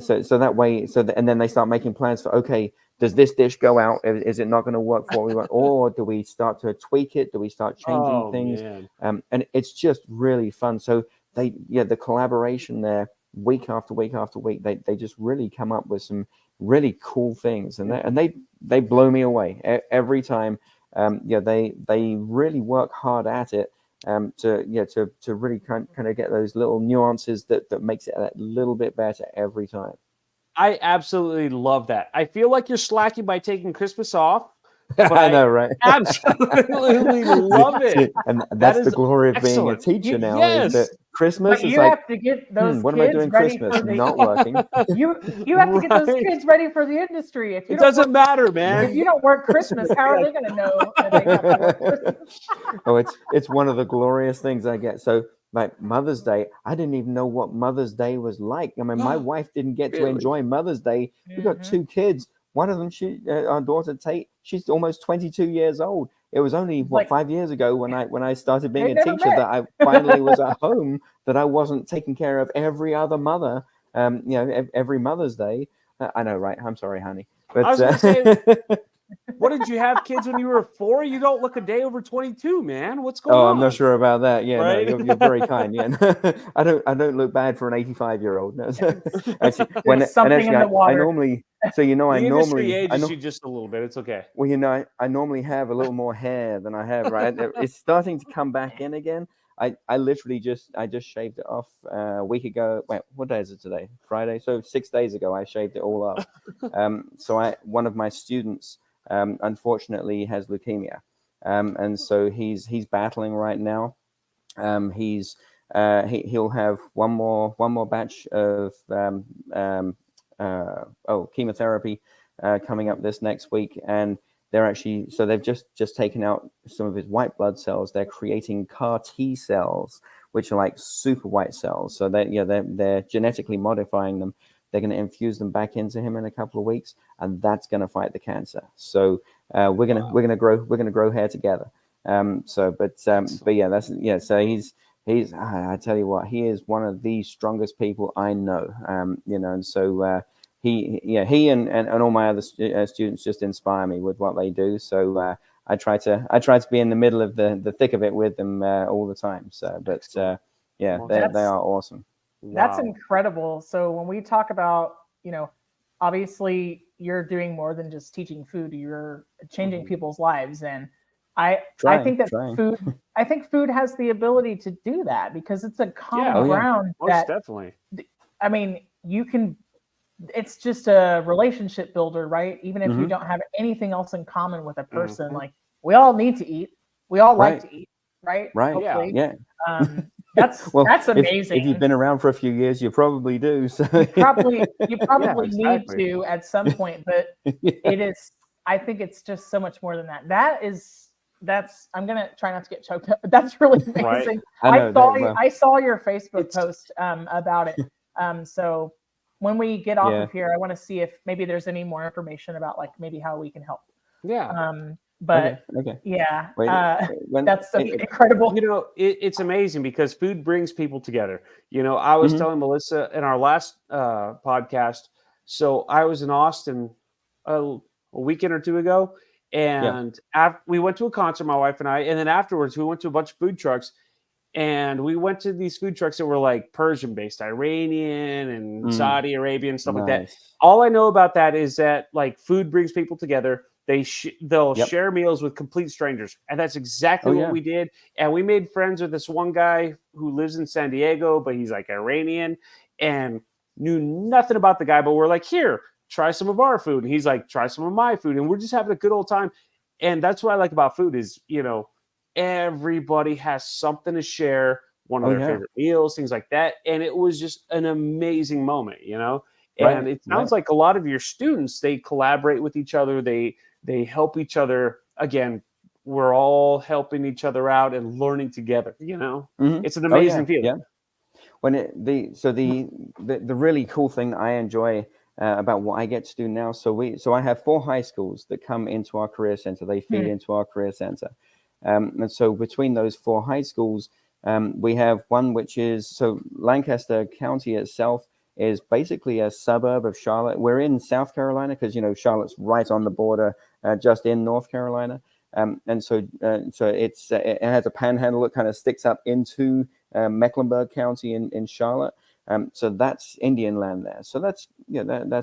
so that way, and then they start making plans for, okay, does this dish go out? Is it not going to work for what we want? Or do we start to tweak it? Do we start changing things? And it's just really fun. So the collaboration there, week after week after week, they just really come up with some really cool things, and they blow me away every time. They really work hard at it. To really kind of get those little nuances that makes it a little bit better every time. I absolutely love that. I feel like you're slacking by taking Christmas off. I know, right? Absolutely love it. And that's the glory of being a teacher now, is that Christmas is like, have to get those what am I doing Christmas? Not working. You have to get those kids ready for the industry. If you it doesn't matter, man. If you don't work Christmas, how are they going to know that they have to work Christmas? Oh, it's one of the glorious things I get. So, like Mother's Day, I didn't even know what Mother's Day was like. I mean, my wife didn't get to enjoy Mother's Day. We got two kids. One of them, our daughter Tate, she's almost 22 years old. It was only 5 years ago when I started being a teacher that I finally was at home, that I wasn't taking care of every other mother. Every Mother's Day. I know, right? I'm sorry, honey. But I was going to say, what did you have kids when you were 4? You don't look a day over 22, man. What's going on? Oh, I'm not sure about that. Yeah, right? No, you're very kind. Yeah, I don't look bad for an 85-year-old. No. Actually, I normally ages you just a little bit. It's okay. Well, I normally have a little more hair than I have. Right, it's starting to come back in again. I literally just shaved it off a week ago. Wait, what day is it today? Friday. So 6 days ago, I shaved it all off. One of my students, unfortunately, has leukemia, and so he's battling right now. He'll have one more batch of chemotherapy coming up this next week, and they've just taken out some of his white blood cells. They're creating CAR T cells, which are like super white cells. So they're genetically modifying them. They're going to infuse them back into him in a couple of weeks, and that's going to fight the cancer. So we're gonna grow hair together. So he's I tell you what, he is one of the strongest people I know. And so he and all my other students just inspire me with what they do. So I try to be in the middle of the thick of it with them all the time. So, but they are awesome. Wow. That's incredible. So when we talk about, obviously you're doing more than just teaching food, you're changing people's lives. And I think food has the ability to do that, because it's a common ground. Most definitely. I mean, it's just a relationship builder, right? Even if you don't have anything else in common with a person, like we all need to eat. We all like to eat, right? Right. Hopefully. Yeah. That's amazing. If you've been around for a few years, you probably do. So you probably need to at some point, but it is. I think it's just so much more than that. That's. I'm gonna try not to get choked up, but that's really amazing. Right. I saw your Facebook post about it. So when we get off of here, I want to see if maybe there's any more information about maybe how we can help. Yeah. But that's incredible. It's amazing because food brings people together. I was telling Melissa in our last podcast. So I was in Austin a weekend or two ago, and we went to a concert, my wife and I, and then afterwards we went to a bunch of food trucks. And we went to these food trucks that were like Persian-based, Iranian and Saudi Arabian, stuff like that. All I know about that is that food brings people together. They'll share meals with complete strangers. And that's exactly what we did. And we made friends with this one guy who lives in San Diego, but he's Iranian and knew nothing about the guy. But we're like, here, try some of our food. And he's like, try some of my food. And we're just having a good old time. And that's what I like about food is, everybody has something to share, one of Oh their yeah. favorite meals, things like that. And it was just an amazing moment, you know? And Right. it Right. sounds like a lot of your students, they collaborate with each other. They help each other. Again, we're all helping each other out and learning together, you know? Mhm. It's an Oh yeah. amazing feeling. Yeah. When the really cool thing that I enjoy about what I get to do now. So I have 4 high schools that come into our career center. They feed Hmm. into our career center, and so between those 4 high schools, we have one which is so Lancaster County itself is basically a suburb of Charlotte. We're in South Carolina because Charlotte's right on the border, just in North Carolina. And so it has a panhandle that kind of sticks up into Mecklenburg County in Charlotte. So that's Indian land there. So that's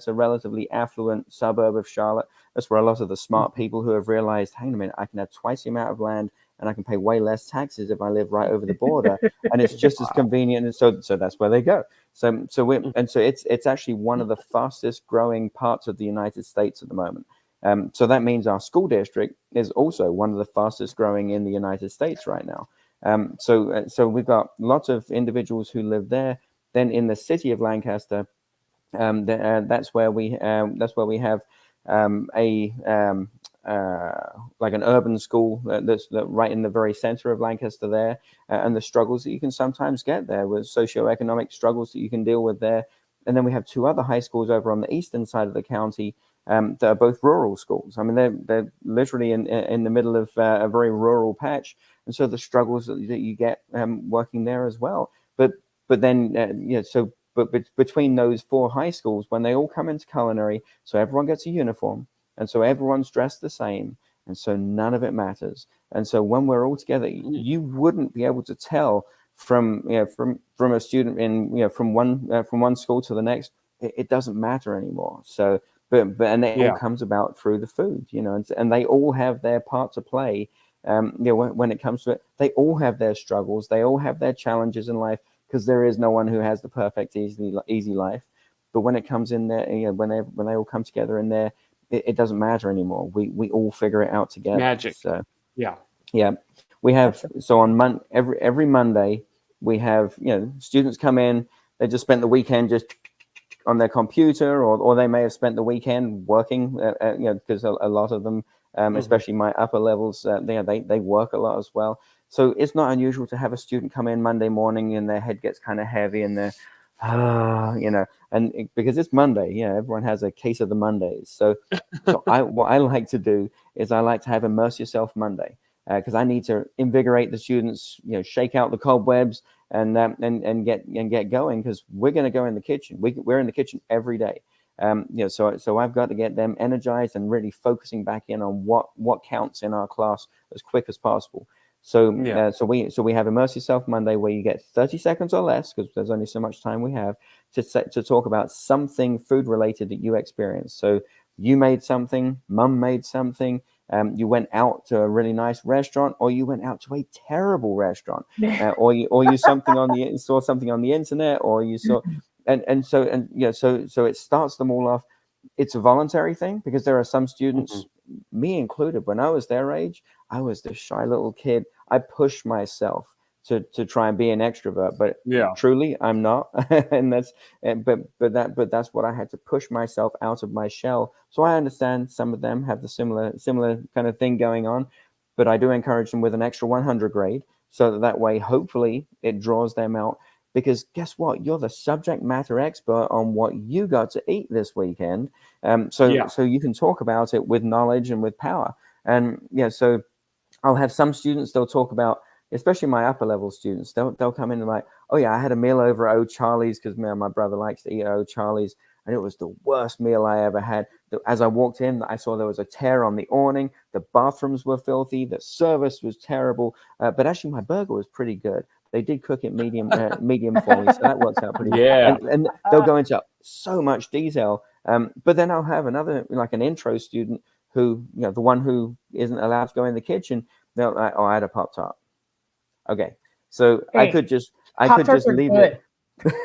a relatively affluent suburb of Charlotte. That's where a lot of the smart people who have realized, hang on a minute, I can have twice the amount of land and I can pay way less taxes if I live right over the border, and it's just as convenient. And so that's where they go. So it's actually one of the fastest growing parts of the United States at the moment. So that means our school district is also one of the fastest growing in the United States right now. So we've got lots of individuals who live there. Then in the city of Lancaster, that's where we have a like an urban school that's right in the very center of Lancaster there, and the struggles that you can sometimes get there with socioeconomic struggles that you can deal with there. And then we have 2 other high schools over on the eastern side of the county that are both rural schools. I mean, they're literally in the middle of a very rural patch, and so the struggles that you get working there as well. But then But between those 4 high schools, when they all come into culinary, so everyone gets a uniform, and so everyone's dressed the same, and so none of it matters. And so when we're all together, you wouldn't be able to tell from a student from one school to the next. It doesn't matter anymore. So, and it all comes about through the food, and they all have their part to play. When it comes to it, they all have their struggles, they all have their challenges in life, because there is no one who has the perfect easy life. But when it comes in there, when they all come together in there, it doesn't matter anymore. We all figure it out together. Magic. So yeah, we have on every Monday we have students come in. They just spent the weekend just on their computer, or they may have spent the weekend working. Because a lot of them, especially my upper levels, they work a lot as well. So it's not unusual to have a student come in Monday morning and their head gets kind of heavy and they're, because it's Monday, everyone has a case of the Mondays. So what I like to do is I like to have Immerse Yourself Monday, because I need to invigorate the students, shake out the cobwebs and get going, because we're going to go in the kitchen. We're in the kitchen every day. So I've got to get them energized and really focusing back in on what counts in our class as quick as possible. So we have Immerse Yourself Monday, where you get 30 seconds or less, because there's only so much time we have to talk about something food related that you experienced. So you made something, mum made something, you went out to a really nice restaurant, or you went out to a terrible restaurant, or you saw something on the internet, or you saw, so it starts them all off. It's a voluntary thing, because there are some students, me included, when I was their age, I was the shy little kid. I pushed myself to try and be an extrovert, but truly I'm not. And but that's what I had to push myself out of my shell. So I understand some of them have the similar kind of thing going on, but I do encourage them with an extra 100 grade, so that way hopefully it draws them out. Because guess what? You're the subject matter expert on what you got to eat this weekend. So you can talk about it with knowledge and with power. And so I'll have some students, they'll talk about, especially my upper level students, they'll come in and like, oh yeah, I had a meal over at O'Charlie's, because my brother likes to eat at O'Charlie's, and it was the worst meal I ever had. As I walked in, I saw there was a tear on the awning, the bathrooms were filthy, the service was terrible, but actually my burger was pretty good. They did cook it medium for me, so that works out pretty good. And they'll go into so much detail. But then I'll have another, like an intro student who, the one who isn't allowed to go in the kitchen, they'll like, oh, I had a Pop-Tart. Okay, so Hey, I could just leave it.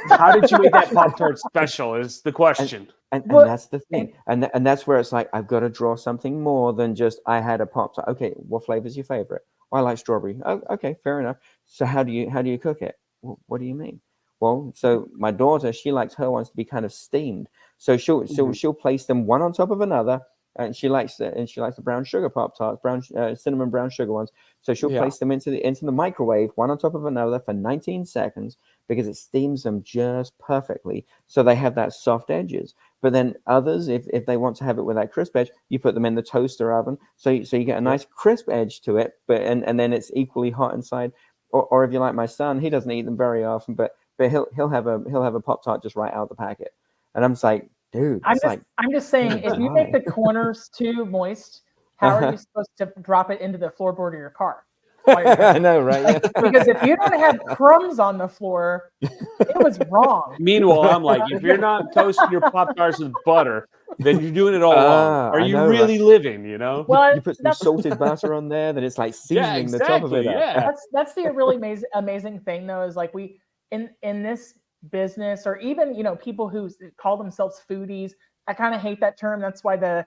How did you make that Pop-Tart special is the question. And that's the thing. And that's where it's like, I've got to draw something more than just, I had a Pop-Tart. Okay, what flavor is your favorite? I like strawberry. Oh, okay, fair enough. So how do you cook it? Well, what do you mean? Well, so my daughter, she likes her ones to be kind of steamed. So she'll place them one on top of another, and she likes the brown sugar Pop Tarts, cinnamon brown sugar ones. So she'll place them into the microwave, one on top of another for 19 seconds, because it steams them just perfectly, so they have that soft edges. But then others, if they want to have it with that crisp edge, you put them in the toaster oven, so you get a nice crisp edge to it, but and then it's equally hot inside. Or if you like my son, he doesn't eat them very often, but he'll have a Pop Tart just right out the packet, and I'm just like, dude, I'm just saying, if you make the corners too moist, how are you supposed to drop it into the floorboard of your car? I know, right? Yeah. Because if you don't have crumbs on the floor, it was wrong. Meanwhile, I'm like, if you're not toasting your Pop-Tarts with butter, then you're doing it all wrong. Are you really living, you know? Well, you put some salted butter on there, then it's like seasoning the top of it up. Yeah. That's the really amazing thing, though, is like we in this business, or even, you know, people who call themselves foodies. I kind of hate that term. That's why the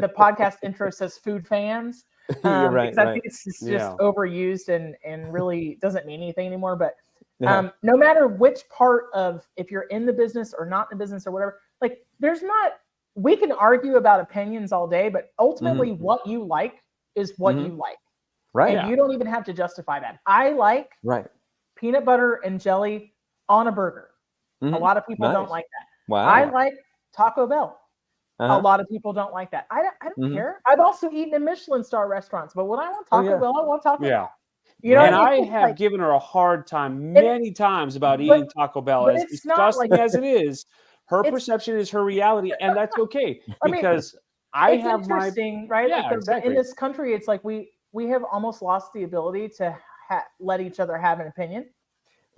podcast intro says food fans. You're right. Because I think it's just overused and really doesn't mean anything anymore. But no matter which part of, if you're in the business or not in the business or whatever, like we can argue about opinions all day, but ultimately what you like is what you like. Right. And you don't even have to justify that. I like peanut butter and jelly on a burger. A lot of people don't like that. Wow. I like Taco Bell. A lot of people don't like that. I don't care. I've also eaten in Michelin star restaurants, but when I want Taco Bell, I want Taco Bell. You know, and I have given her a hard time many times about eating Taco Bell. As disgusting as it is, her perception is her reality, and that's okay, because I have my interesting, right? Yeah, like exactly. In this country, it's like we have almost lost the ability to let each other have an opinion.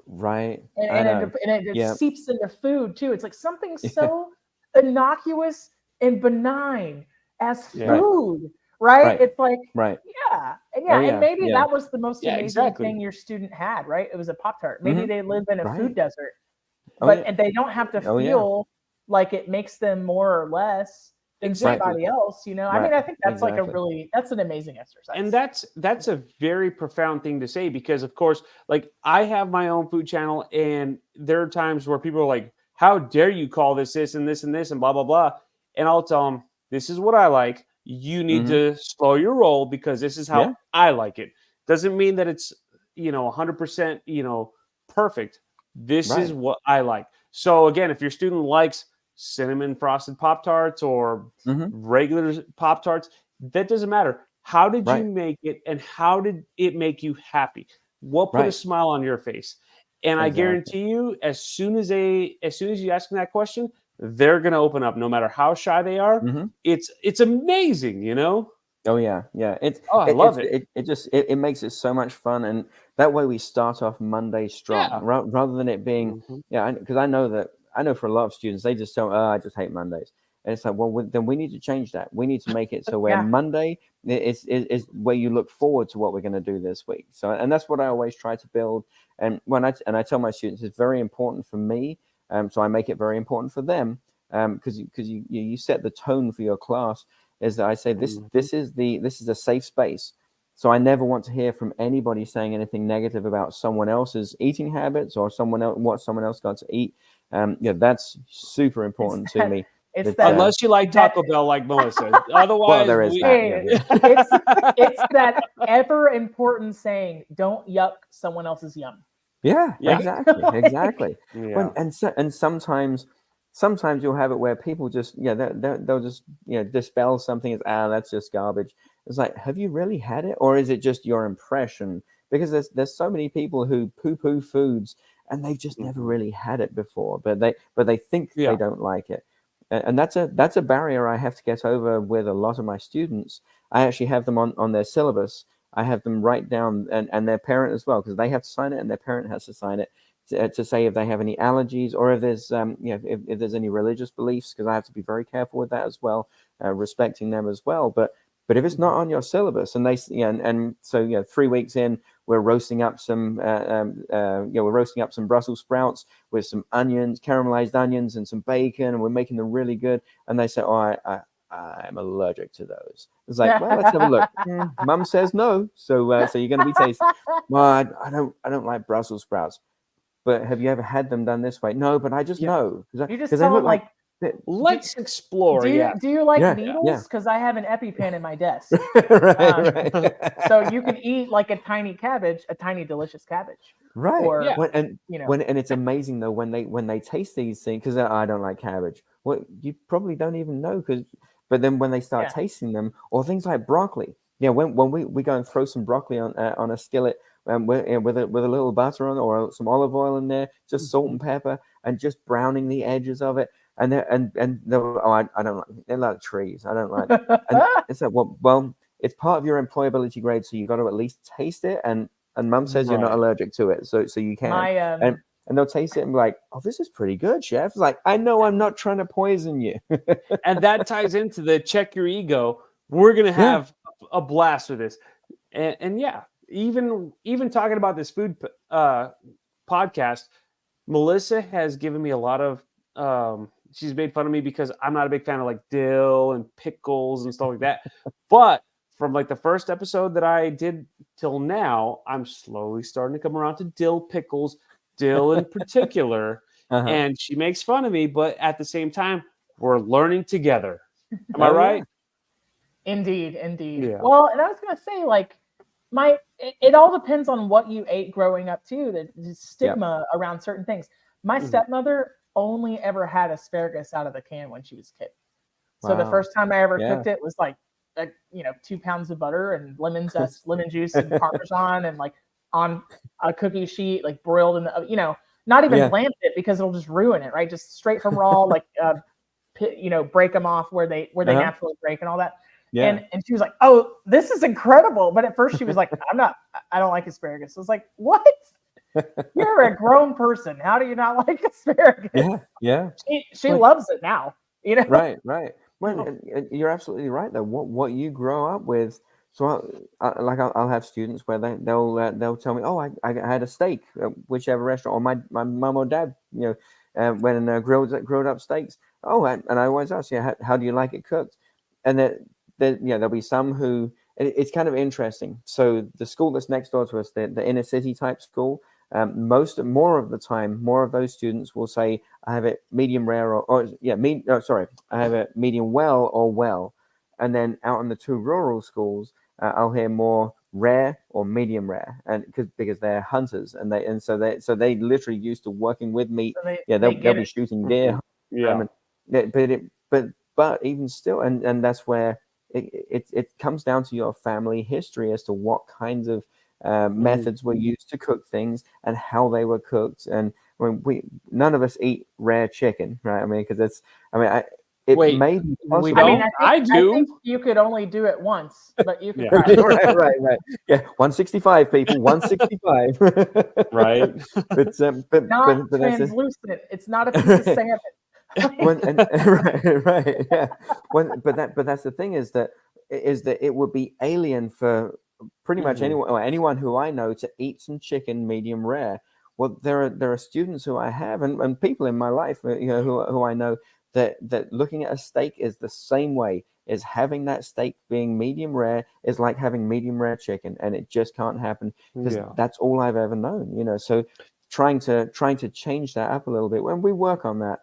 Right. And it seeps into food too. It's like something so innocuous and benign as food, right? It's like, and maybe that was the most amazing thing your student had, right? It was a Pop-Tart. Maybe they live in a food desert, but they don't have to feel like it makes them more or less than somebody else, you know? I mean, I think that's like that's an amazing exercise. And that's a very profound thing to say, because of course, like, I have my own food channel, and there are times where people are like, how dare you call this and this and this and blah, blah, blah. And I'll tell them, this is what I like. You need to slow your roll, because this is how I like it. Doesn't mean that it's, 100%, perfect. This is what I like. So again, if your student likes cinnamon frosted Pop-Tarts or regular Pop-Tarts, that doesn't matter. How did you make it, and how did it make you happy? What put a smile on your face? And I guarantee you, as soon as you ask them that question, they're going to open up, no matter how shy they are. It's amazing, you know? Oh yeah. I love it. It makes it so much fun, and that way we start off Monday strong, rather than it being because I know for a lot of students, they just tell, I just hate Mondays, and it's like, well, then we need to change that. We need to make it so where Monday is where you look forward to what we're going to do this week. So, and that's what I always try to build. And when I tell my students, it's very important for me. So I make it very important for them, because you set the tone for your class. Is that I say this is a safe space. So I never want to hear from anybody saying anything negative about someone else's eating habits or what someone else got to eat. That's super important to me. Unless you like Taco Bell, like Melissa. Otherwise, well, there is that. It's that ever important saying: "Don't yuck someone else's yum." Yeah. Exactly. And sometimes you'll have it where people just they'll just dispel something as that's just garbage. It's like, have you really had it, or is it just your impression? Because there's so many people who poo-poo foods and they've just never really had it before, but they think they don't like it. And that's a barrier I have to get over with a lot of my students. I actually have them on their syllabus. I have them write down, and their parent as well, because they have to sign it and their parent has to sign it to say if they have any allergies, or if there's if there's any religious beliefs, because I have to be very careful with that as well, respecting them as well. But if it's not on your syllabus, and so 3 weeks in, we're roasting up some Brussels sprouts with some onions, caramelized onions, and some bacon, and we're making them really good. And they say, I'm allergic to those. It's like, well, let's have a look. Mum says no, so you're going to be tasty. Well, I don't like Brussels sprouts. But have you ever had them done this way? No, but I just know You just because they tell look them like, Let's explore. do you like Yeah, needles? Because I have an EpiPen in my desk. right. So you can eat like a tiny cabbage, a tiny delicious cabbage. Right. Or, and you know. and it's amazing though when they taste these things, because I don't like cabbage. Well, you probably don't even know but then when they start tasting them, or things like broccoli. Yeah, when we go and throw some broccoli on a skillet with a little butter on or some olive oil in there, just salt and pepper, and just browning the edges of it. And I don't like, they're like trees. I don't like. And it's like, well, it's part of your employability grade, so you got to at least taste it. And Mum says you're not allergic to it, so you can. And they'll taste it and be like, oh, this is pretty good, chef. It's like, I know I'm not trying to poison you. And that ties into the check your ego. We're gonna have a blast with this, and even talking about this food podcast, Melissa has given me a lot of. She's made fun of me because I'm not a big fan of like dill and pickles and stuff like that. But from like the first episode that I did till now, I'm slowly starting to come around to dill pickles, dill in particular. And she makes fun of me, but at the same time, we're learning together. Am I right? Indeed. Yeah. Well, and I was gonna say, like, it all depends on what you ate growing up too. The stigma around certain things. My stepmother only ever had asparagus out of the can when she was a kid. So the first time I ever cooked it was like 2 pounds of butter and lemon juice and Parmesan and like on a cookie sheet, like broiled in the, not even blanched it because it'll just ruin it, right? Just straight from raw, like, break them off where they naturally break and all that. Yeah. And she was like, oh, this is incredible. But at first she was like, I don't like asparagus. I was like, what? You're a grown person. How do you not like asparagus? Yeah. She loves it now. Right. Well, you're absolutely right though. What you grow up with. So I'll have students where they'll tell me, oh, I had a steak at whichever restaurant, or my mum or dad, when grilled up steaks. Oh, and I always ask, how do you like it cooked? And there'll be some who, it's kind of interesting. So the school that's next door to us, the inner city type school, more of the time, more of those students will say, I have it medium rare I have it medium well or well. And then out in the two rural schools, I'll hear more rare or medium rare, and because they're hunters and so they literally used to working with meat. So they'll be shooting deer. But even still, and that's where it comes down to your family history as to what kinds of methods were used to cook things and how they were cooked. And none of us eat rare chicken, right? I mean, because it may be possible. We don't. I do. I think you could only do it once, but you could. Right. Yeah, 165 people, 165. Right. But not translucent. It's not a piece of salmon. Right. Yeah. But that's the thing is that it would be alien for pretty much anyone who I know to eat some chicken medium rare. Well, there are students who I have and people in my life, who I know that looking at a steak is the same way, is having that steak being medium rare is like having medium rare chicken, and it just can't happen because that's all I've ever known. So trying to change that up a little bit when we work on that.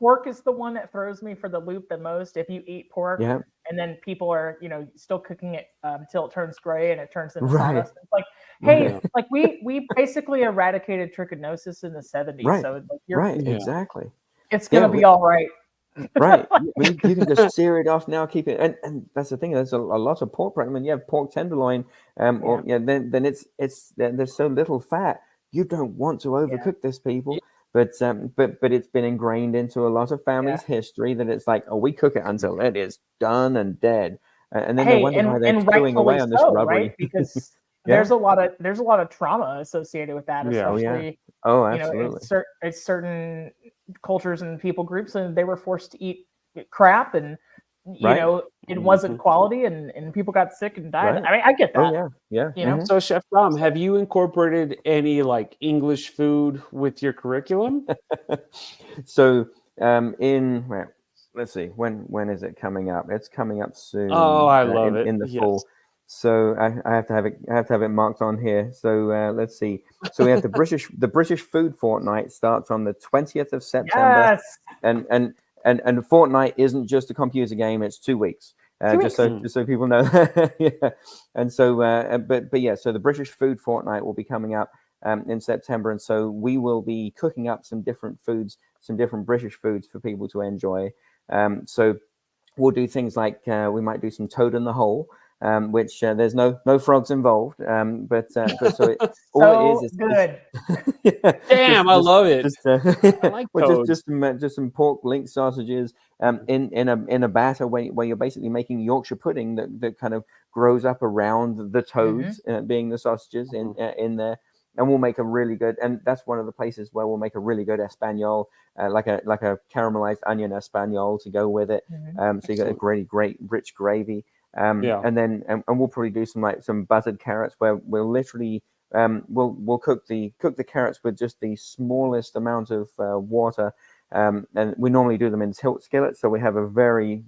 Pork is the one that throws me for the loop the most. If you eat pork and then people are still cooking it until it turns gray and it turns into sawdust. It's like, hey, like we basically eradicated trichinosis in the 70s. Right. So like Exactly. It's gonna be all right. Right. You can just sear it off now, keep it, and that's the thing. There's a lot of pork. I mean, you have pork tenderloin, then there's so little fat. You don't want to overcook this, people. But it's been ingrained into a lot of families' history that it's like, oh, we cook it until it is done and dead, and then they wonder why they're chewing away on this rubbery. Right? Because there's a lot of trauma associated with that, especially absolutely. In certain cultures and people groups, and they were forced to eat crap, and it wasn't quality, and people got sick and died. Right. I mean, I get that. Oh yeah. So, Chef Dom, have you incorporated any like English food with your curriculum? So let's see, when is it coming up? It's coming up soon. Oh, I love it. In the Yes. fall. So I have to have it marked on here. So let's see. So we have the British Food Fortnight starts on the 20th of September, Yes. and the fortnight isn't just a computer game; it's 2 weeks. 2 Just weeks. so people know. Yeah. And so but yeah, so the British Food Fortnight will be coming up in September, and so we will be cooking up some different foods, some different British foods for people to enjoy. So we'll do things like we might do some toad in the hole, which there's no frogs involved, but so all it is good. yeah, Damn, I love it. Just, I like well, toads. just some pork link sausages in a batter where you're basically making Yorkshire pudding that kind of grows up around the toads, being the sausages in there. And we'll make a really good, and that's one of the places where we'll make a really good espagnole, like a caramelized onion espagnole to go with it. So you got a great rich gravy. And then we'll probably do some buttered carrots where we'll literally we'll cook the carrots with just the smallest amount of water. And we normally do them in tilt skillets, so we have a very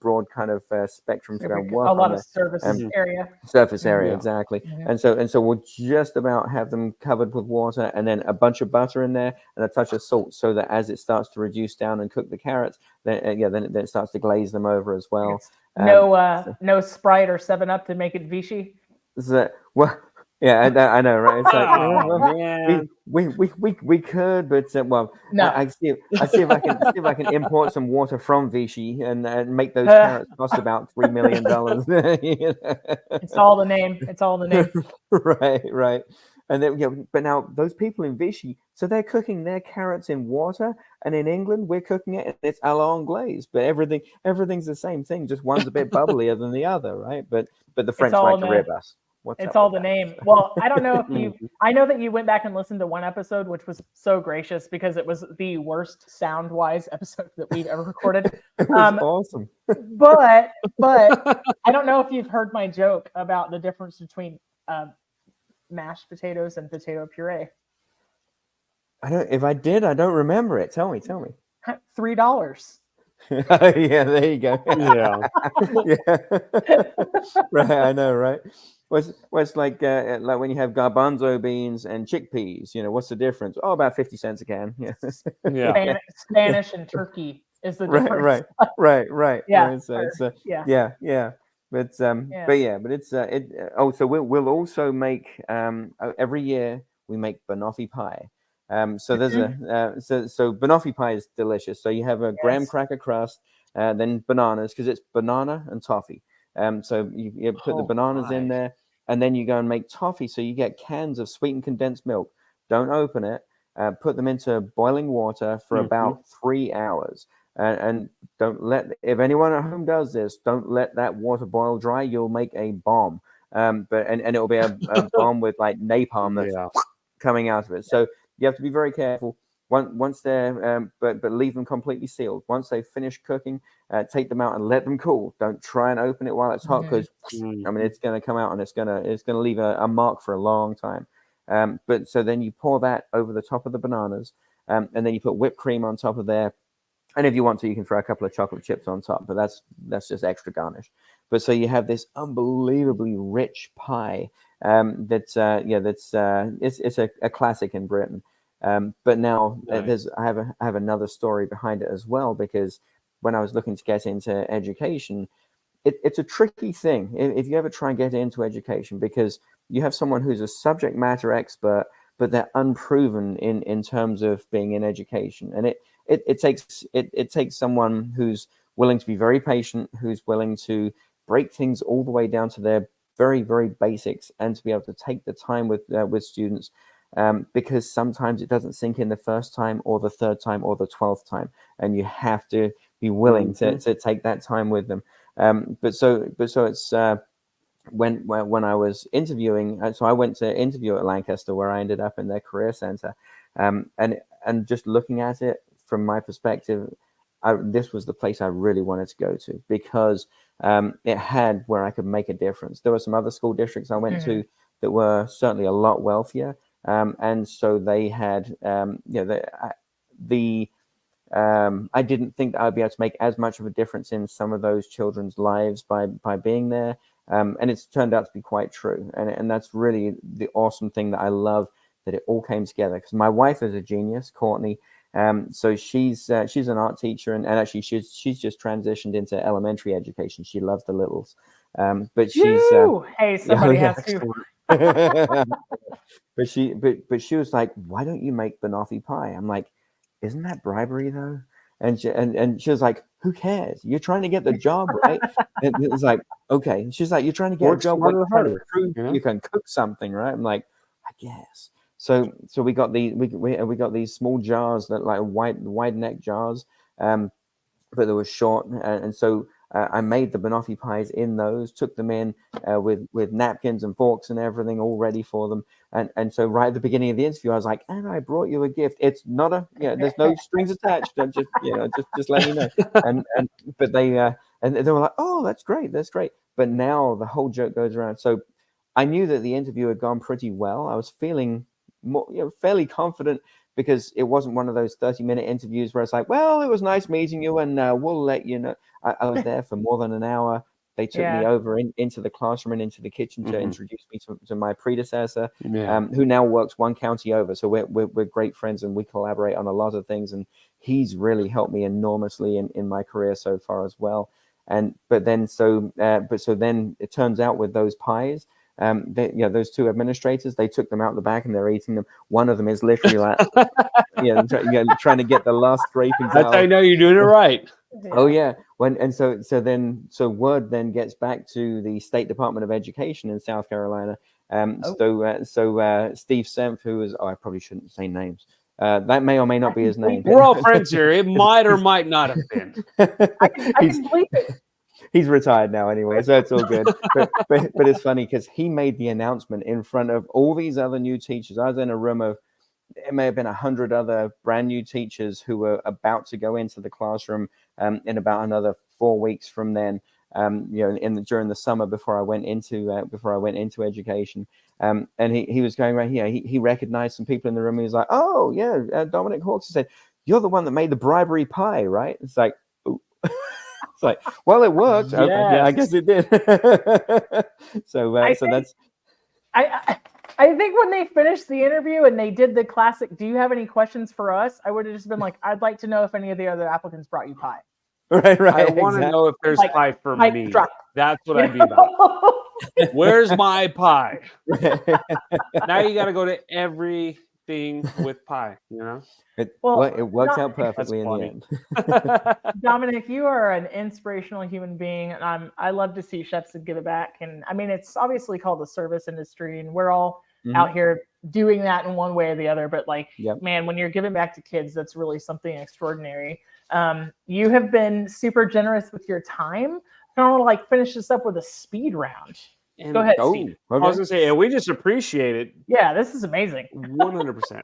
broad kind of spectrum to go and work a lot on of surface area. Surface area, Yeah. exactly. And so we'll just about have them covered with water, and then a bunch of butter in there and a touch of salt, so that as it starts to reduce down and cook the carrots, then it starts to glaze them over as well. No Sprite or 7-Up to make it Vichy. So, well, yeah, I know, right? It's like, Oh, man. we could, but well, No. I see if I can import some water from Vichy and make those carrots cost about $3 million. It's all the name. It's all the name. Right. And then but now those people in Vichy, so they're cooking their carrots in water, and in England we're cooking it and it's a la anglaise. But everything's the same thing, just one's a bit bubblier than the other, right? But the French like to rib us. It's all the name. Well, I don't know if I know that you went back and listened to one episode, which was so gracious because it was the worst sound-wise episode that we've ever recorded. It was awesome. But I don't know if you've heard my joke about the difference between mashed potatoes and potato puree. If I did, I don't remember it. Tell me. $3. Yeah, there you go. Yeah. Right, I know, right? What's like when you have garbanzo beans and chickpeas, what's the difference? Oh, about 50 cents a can. Yeah. Spanish and turkey is the difference. Right. Yeah. Right. So it's yeah. But it's so we'll also make every year we make banoffee pie. So there's so banoffee pie is delicious. So you have a graham cracker crust, then bananas, because it's banana and toffee. So you put the bananas in there, and then you go and make toffee. So you get cans of sweetened condensed milk. Don't open it. Put them into boiling water for about 3 hours. And don't if anyone at home does this, don't let that water boil dry. You'll make a bomb. And it'll be a bomb with like napalm that's coming out of it. So you have to be very careful. Once they're, but leave them completely sealed. Once they've finished cooking, take them out and let them cool. Don't try and open it while it's hot, because it's going to come out and it's going to leave a mark for a long time. But so then you pour that over the top of the bananas, and then you put whipped cream on top of there. And if you want to, you can throw a couple of chocolate chips on top, but that's just extra garnish. But so you have this unbelievably rich pie it's a classic in Britain. But now I have another story behind it as well, because when I was looking to get into education, it's a tricky thing if you ever try and get into education, because you have someone who's a subject matter expert, but they're unproven in terms of being in education. And it takes someone who's willing to be very patient, who's willing to break things all the way down to their very, very basics, and to be able to take the time with students, because sometimes it doesn't sink in the first time or the third time or the 12th time, and you have to be willing to take that time with them. But so it's when I was interviewing, so I went to interview at Lancaster, where I ended up in their career center, and just looking at it from my perspective, this was the place I really wanted to go to, because it had where I could make a difference. There were some other school districts I went to that were certainly a lot wealthier, and so they had I didn't think that I'd be able to make as much of a difference in some of those children's lives by being there. And it's turned out to be quite true. And that's really the awesome thing that I love, that it all came together. Because my wife is a genius, Courtney. So she's an art teacher, and actually she's just transitioned into elementary education. She loves the littles. But she's hey, somebody has to. But she was like, why don't you make banoffee pie? I'm like, isn't that bribery though? And she was like, who cares? You're trying to get the job, right? And it's like, okay. And she's like, you're trying to get a job, smarter, like, trying to harder, prove you can cook something, right? I'm like, I guess. So we got we got these small jars, that like wide neck jars, but they were short, and so I made the banoffee pies in those, took them in with napkins and forks and everything all ready for them. And so right at the beginning of the interview, I was like, and I brought you a gift. It's not there's no strings attached. Just let me know. And but they were like, oh, that's great. But now the whole joke goes around. So I knew that the interview had gone pretty well. I was feeling fairly confident, because it wasn't one of those 30-minute interviews where it's like, well, it was nice meeting you, and we'll let you know. I was there for more than an hour. They took me over into the classroom and into the kitchen to introduce me to my predecessor, who now works one county over. So we're great friends, and we collaborate on a lot of things. And he's really helped me enormously in my career so far as well. But then it turns out with those pies, those two administrators, they took them out the back and they're eating them. One of them is literally like, trying to get the last scrapings out. That's how you know you're doing it right. Oh yeah. So word then gets back to the State Department of Education in South Carolina. Steve Senf, who was, I probably shouldn't say names. That may or may not be his name. We're all friends here. It might or might not have been. I can believe it. He's retired now anyway, so it's all good. But it's funny because he made the announcement in front of all these other new teachers. I was in a room of, it may have been 100 other brand new teachers who were about to go into the classroom in about another 4 weeks from then. During the summer before I went into education, and he was going right here. He recognized some people in the room. He was like, "Oh yeah, Dominic Hawkes." He said, "You're the one that made the bribery pie, right?" It's like, ooh. It's like, well, it worked. Yes. Okay, yeah, I guess it did. So that's. I think when they finished the interview and they did the classic, "Do you have any questions for us?" I would have just been like, "I'd like to know if any of the other applicants brought you pie." Right. I want to know if there's pie for me. Drop. That's what I'd be about. Where's my pie? Now you got to go to everything with pie, you know? It worked out perfectly in the end. Dominic, you are an inspirational human being, and I love to see chefs that give it back. And I mean, it's obviously called the service industry, and we're all out here doing that in one way or the other. But man, when you're giving back to kids, that's really something extraordinary. You have been super generous with your time. I want to finish this up with a speed round. And go ahead, Steve. Okay. I was gonna say, we just appreciate it. Yeah, this is amazing. 100%.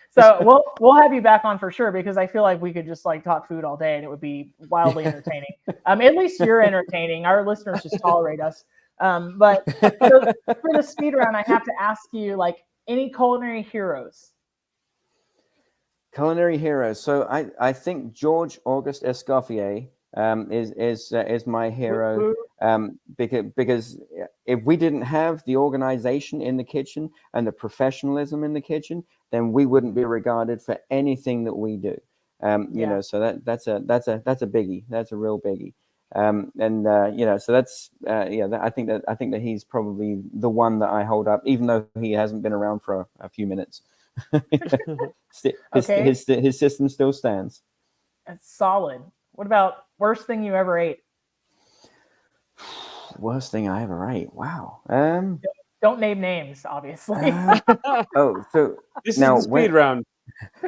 So we'll have you back on for sure, because I feel like we could just talk food all day and it would be wildly entertaining. At least you're entertaining. Our listeners just tolerate us. But for the speed round, I have to ask you any culinary heroes. Culinary heroes. So I think George Auguste Escoffier is my hero, because if we didn't have the organization in the kitchen and the professionalism in the kitchen, then we wouldn't be regarded for anything that we do. So that's a biggie. That's a real biggie. So that's I think that he's probably the one that I hold up, even though he hasn't been around for a few minutes. His system still stands. That's solid. What about worst thing you ever ate? Worst thing I ever ate. Wow. Don't name names, obviously. So this is the speed round.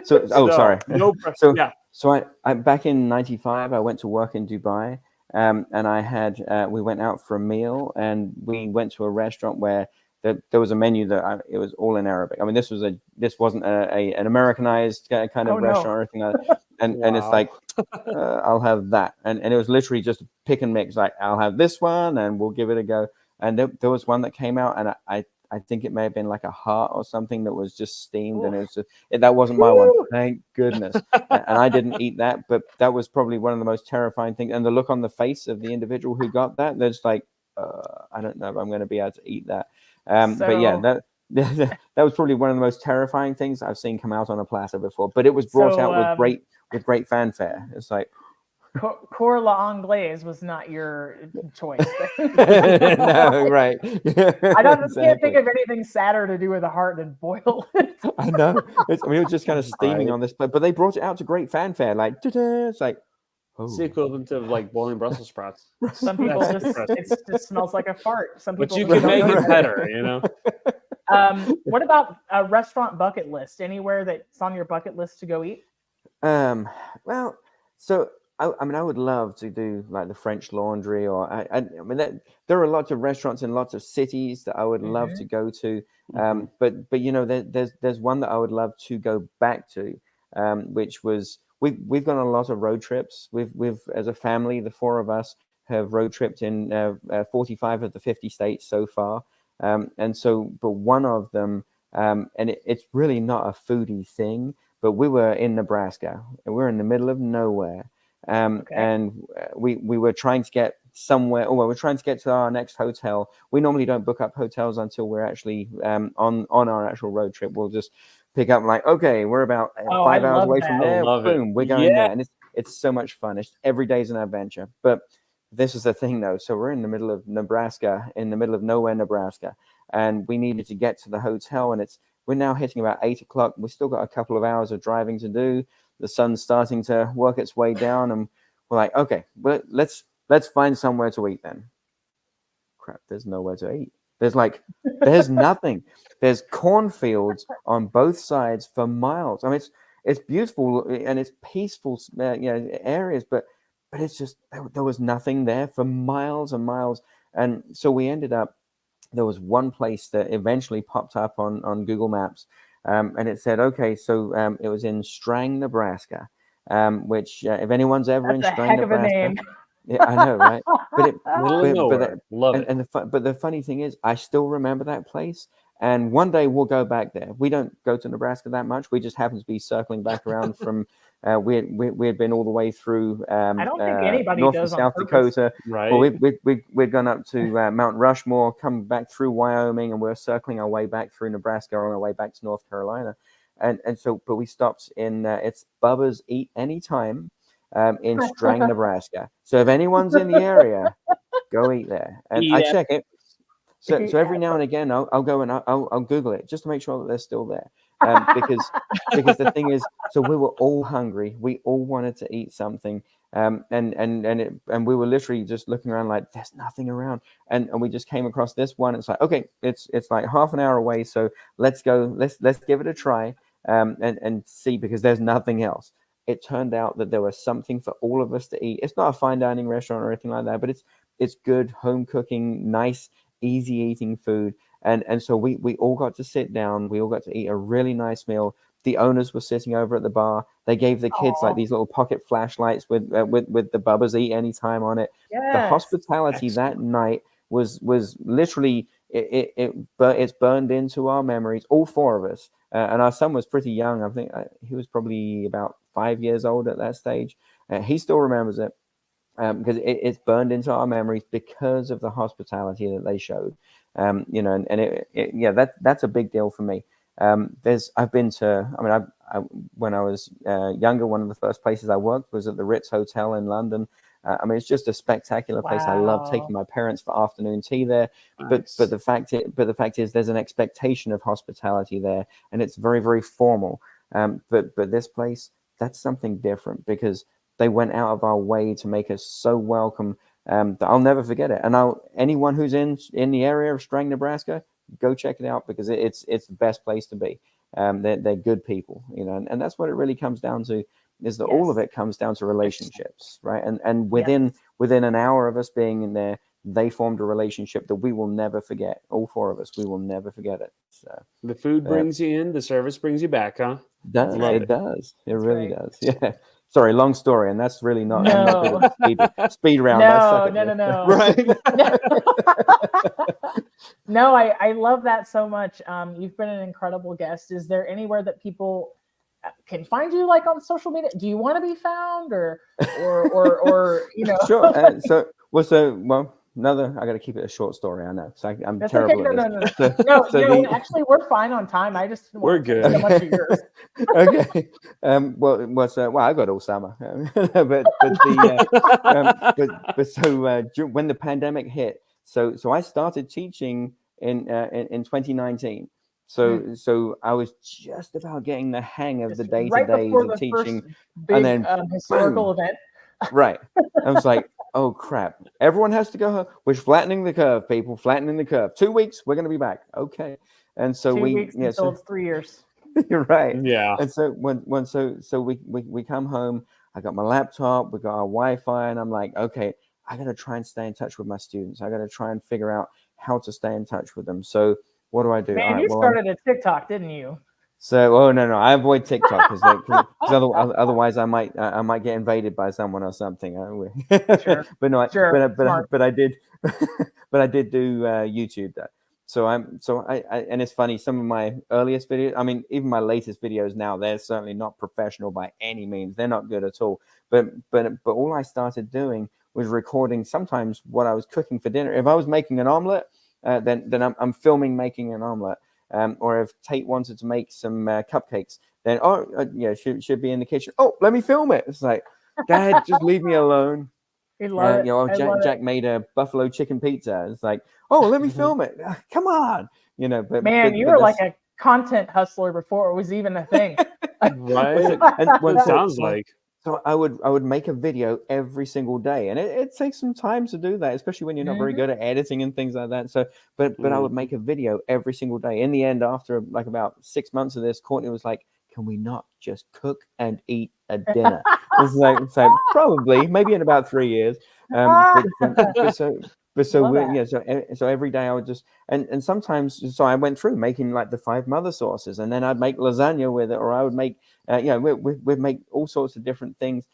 Sorry. No pressure. So I back in '95, I went to work in Dubai, and I had we went out for a meal, and we went to a restaurant where there was a menu that it was all in Arabic. I mean, this wasn't an Americanized kind of restaurant or anything like that. And it's like, I'll have that. And it was literally just pick and mix. Like, I'll have this one and we'll give it a go. And there was one that came out, and I think it may have been like a heart or something that was just steamed, and it was that wasn't my one. Thank goodness. And I didn't eat that, but that was probably one of the most terrifying things. And the look on the face of the individual who got that, they're just like, I don't know if I'm going to be able to eat that. But yeah, that was probably one of the most terrifying things I've seen come out on a platter before. But it was brought out with great fanfare. It's like, Coeur l'Anglaise was not your choice. No, right. Can't think of anything sadder to do with a heart than boil it. I know. It was just kind of steaming on this plate, but they brought it out to great fanfare. Like, it's like, it's the equivalent of like boiling Brussels sprouts. Some people it just smells like a fart. Some people, but you can make it better, you know. What about a restaurant bucket list? Anywhere that's on your bucket list to go eat? Well, so I mean, I would love to do like the French Laundry, or I mean, there are lots of restaurants in lots of cities that I would love to go to. But you know, there's one that I would love to go back to, which was we've gone on a lot of road trips. We've as a family, the four of us have road tripped in 45 of the 50 states so far. And so, but one of them, and it's really not a foodie thing, but we were in Nebraska, and we're in the middle of nowhere. And we were trying to get somewhere, or we're trying to get to our next hotel. We normally don't book up hotels until we're actually on our actual road trip. We'll just pick up like, okay, we're about 5 hours away from there. Boom, we're going there. And it's so much fun. Every day's an adventure. But this is the thing though. So we're in the middle of Nebraska, in the middle of nowhere, Nebraska. And we needed to get to the hotel, and we're now hitting about 8 o'clock. We've still got a couple of hours of driving to do. The sun's starting to work its way down, and we're like, okay, well, let's find somewhere to eat then. Crap, there's nowhere to eat. There's nothing. There's cornfields on both sides for miles. I mean, it's beautiful and it's peaceful, areas, but it's just there was nothing there for miles and miles. And so we ended up. There was one place that eventually popped up on Google Maps. And it said, okay, so it was in Strang, Nebraska, which if anyone's ever in Strang, Nebraska, yeah, I know, right? But love it. But the funny thing is, I still remember that place. And one day we'll go back there. We don't go to Nebraska that much. We just happen to be circling back around from. We had been all the way through. I don't think anybody North does and South on purpose. Dakota. Right. Well, we'd gone up to Mount Rushmore, come back through Wyoming, and we're circling our way back through Nebraska on our way back to North Carolina. And so, but we stopped in it's Bubba's Eat Anytime in Strang, Nebraska. So if anyone's in the area, go eat there. And I check it. So every now and again, I'll go and I'll Google it just to make sure that they're still there. Because the thing is, so we were all hungry. We all wanted to eat something. And we were literally just looking around like there's nothing around. And we just came across this one. It's like, okay, it's like half an hour away. So let's go. Let's give it a try. And see, because there's nothing else. It turned out that there was something for all of us to eat. It's not a fine dining restaurant or anything like that, but it's good home cooking, nice, easy eating food. And so we all got to sit down. We all got to eat a really nice meal. The owners were sitting over at the bar. They gave the kids like these little pocket flashlights with the Bubba's Eat Anytime on it. Yes. The hospitality that night was literally it's burned into our memories, all four of us. And our son was pretty young. I think he was probably about 5 years old at that stage. He still remembers it because it's burned into our memories because of the hospitality that they showed. That's a big deal for me. I've been to, I mean, when I was younger, one of the first places I worked was at the Ritz Hotel in London. I mean, it's just a spectacular place. I love taking my parents for afternoon tea there. Nice. But the fact is, there's an expectation of hospitality there, and it's very, very formal. But this place, that's something different because they went out of our way to make us so welcome that I'll never forget it. And anyone who's in the area of Strang, Nebraska, go check it out because it's the best place to be. They're good people, and that's what it really comes down to. Is that all of it comes down to relationships, right? And within an hour of us being in there, they formed a relationship that we will never forget. All four of us, we will never forget it. So the food brings you in, the service brings you back, huh? It does. It really does. Yeah. Sorry, long story, and that's really not. No. I'm not good at speed round. I suck No, at no, this. no, no. Right. No, I love that so much. You've been an incredible guest. Is there anywhere that people can find you, like on social media? Do you want to be found, or Sure. Another. I got to keep it a short story. I know. So I'm That's terrible okay. at this. No. Actually, we're fine on time. I just didn't want to take so much of yours. Okay. Well, I got all summer, when the pandemic hit, so I started teaching in 2019. So I was just about getting the hang of the day-to-days right before of the teaching, first big and then historical boom. event. Right. I was like, oh crap. Everyone has to go home. We're flattening the curve, people. Flattening the curve. 2 weeks, we're going to be back. Okay. And so 2 weeks until it's 3 years. You're right. Yeah. And so we come home. I got my laptop. We got our Wi-Fi, and I'm like, okay, I got to try and stay in touch with my students. I got to try and figure out how to stay in touch with them. So what do I do? Man, you started a TikTok, didn't you? So, no, I avoid TikTok because otherwise I might get invaded by someone or something. Sure. but I did do YouTube though. So I and it's funny. Some of my earliest videos, I mean, even my latest videos now, they're certainly not professional by any means. They're not good at all. But all I started doing was recording sometimes what I was cooking for dinner. If I was making an omelet, then I'm filming making an omelet. Or if Tate wanted to make some cupcakes, then should be in the kitchen. Oh, let me film it. It's like, Dad, just leave me alone. Jack made a buffalo chicken pizza. It's like, oh, let me film it. Come on, But man, you were like a content hustler before it was even a thing, right? It sounds like. So I would make a video every single day, and it takes some time to do that, especially when you're not very good at editing and things like that. So, but I would make a video every single day. In the end, after like about 6 months of this, Courtney was like, "Can we not just cook and eat a dinner?" It's like probably maybe in about 3 years. So every day I would just and sometimes so I went through making like the 5 mother sauces, and then I'd make lasagna with it, or I would make we'd make all sorts of different things,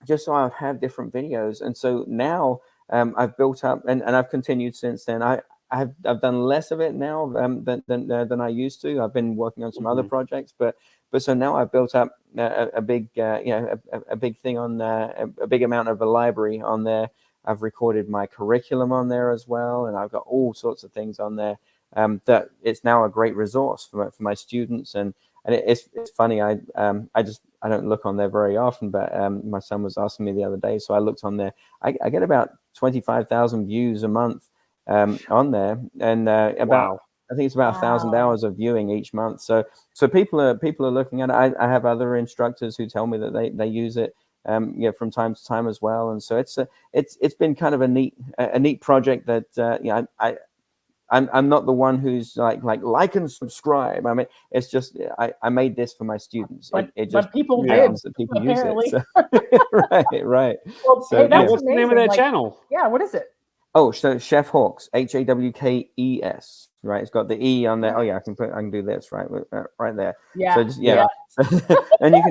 just so I would have different videos. And so now I've built up and I've continued since then. I've done less of it now than I used to. I've been working on some other projects, but so now I've built up a big a big thing on a big amount of a library on there. I've recorded my curriculum on there as well, and I've got all sorts of things on there that it's now a great resource for my students. And it's funny. I don't look on there very often, but my son was asking me the other day, so I looked on there. I get about 25,000 views a month on there, and I think it's about 1,000 hours of viewing each month. So people are looking at it. I have other instructors who tell me that they use it from time to time as well. And so it's been kind of a neat project that I'm not the one who's like and subscribe. I mean, it's just I made this for my students. But people did. That people apparently. use it. Right. Well, So, hey, that's what's the name of that channel? Yeah, what is it? Oh, so Chef Hawkes, Hawkes, right? It's got the E on there. Oh yeah, I can do this right there. Yeah. So just and I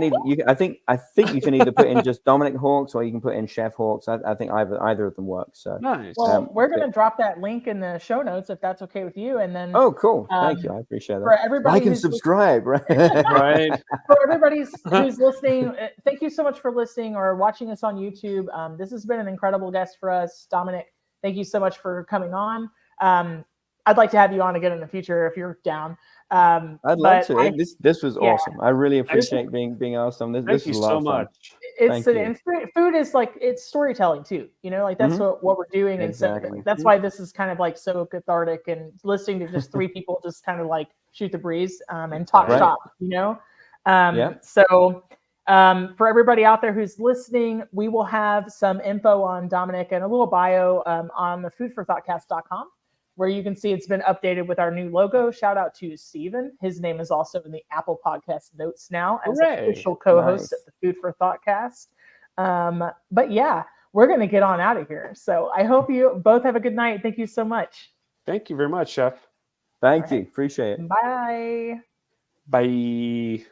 think you can either put in just Dominic Hawkes, or you can put in Chef Hawkes. I think either of them work. So nice. Well, we're gonna drop that link in the show notes if that's okay with you. And then cool. Thank you. I appreciate that. For everybody like and subscribe, right? Right. For everybody who's listening, thank you so much for listening or watching us on YouTube. This has been an incredible guest for us, Dominic. Thank you so much for coming on. I'd like to have you on again in the future if you're down. I'd love to. This was awesome. I really appreciate being asked on this. Thank you so much. Food is like, it's storytelling too. Like that's what we're doing. Exactly. And so that's why this is kind of like so cathartic, and listening to just 3 people just kind of like shoot the breeze and talk shop. So for everybody out there who's listening, we will have some info on Dominic and a little bio on the foodforthoughtcast.com, where you can see it's been updated with our new logo. Shout out to Steven. His name is also in the Apple Podcast notes now as official co-host at the Food for Thoughtcast. But yeah, we're going to get on out of here. So I hope you both have a good night. Thank you so much. Thank you very much, Chef. Thank you. Appreciate it. Bye. Bye.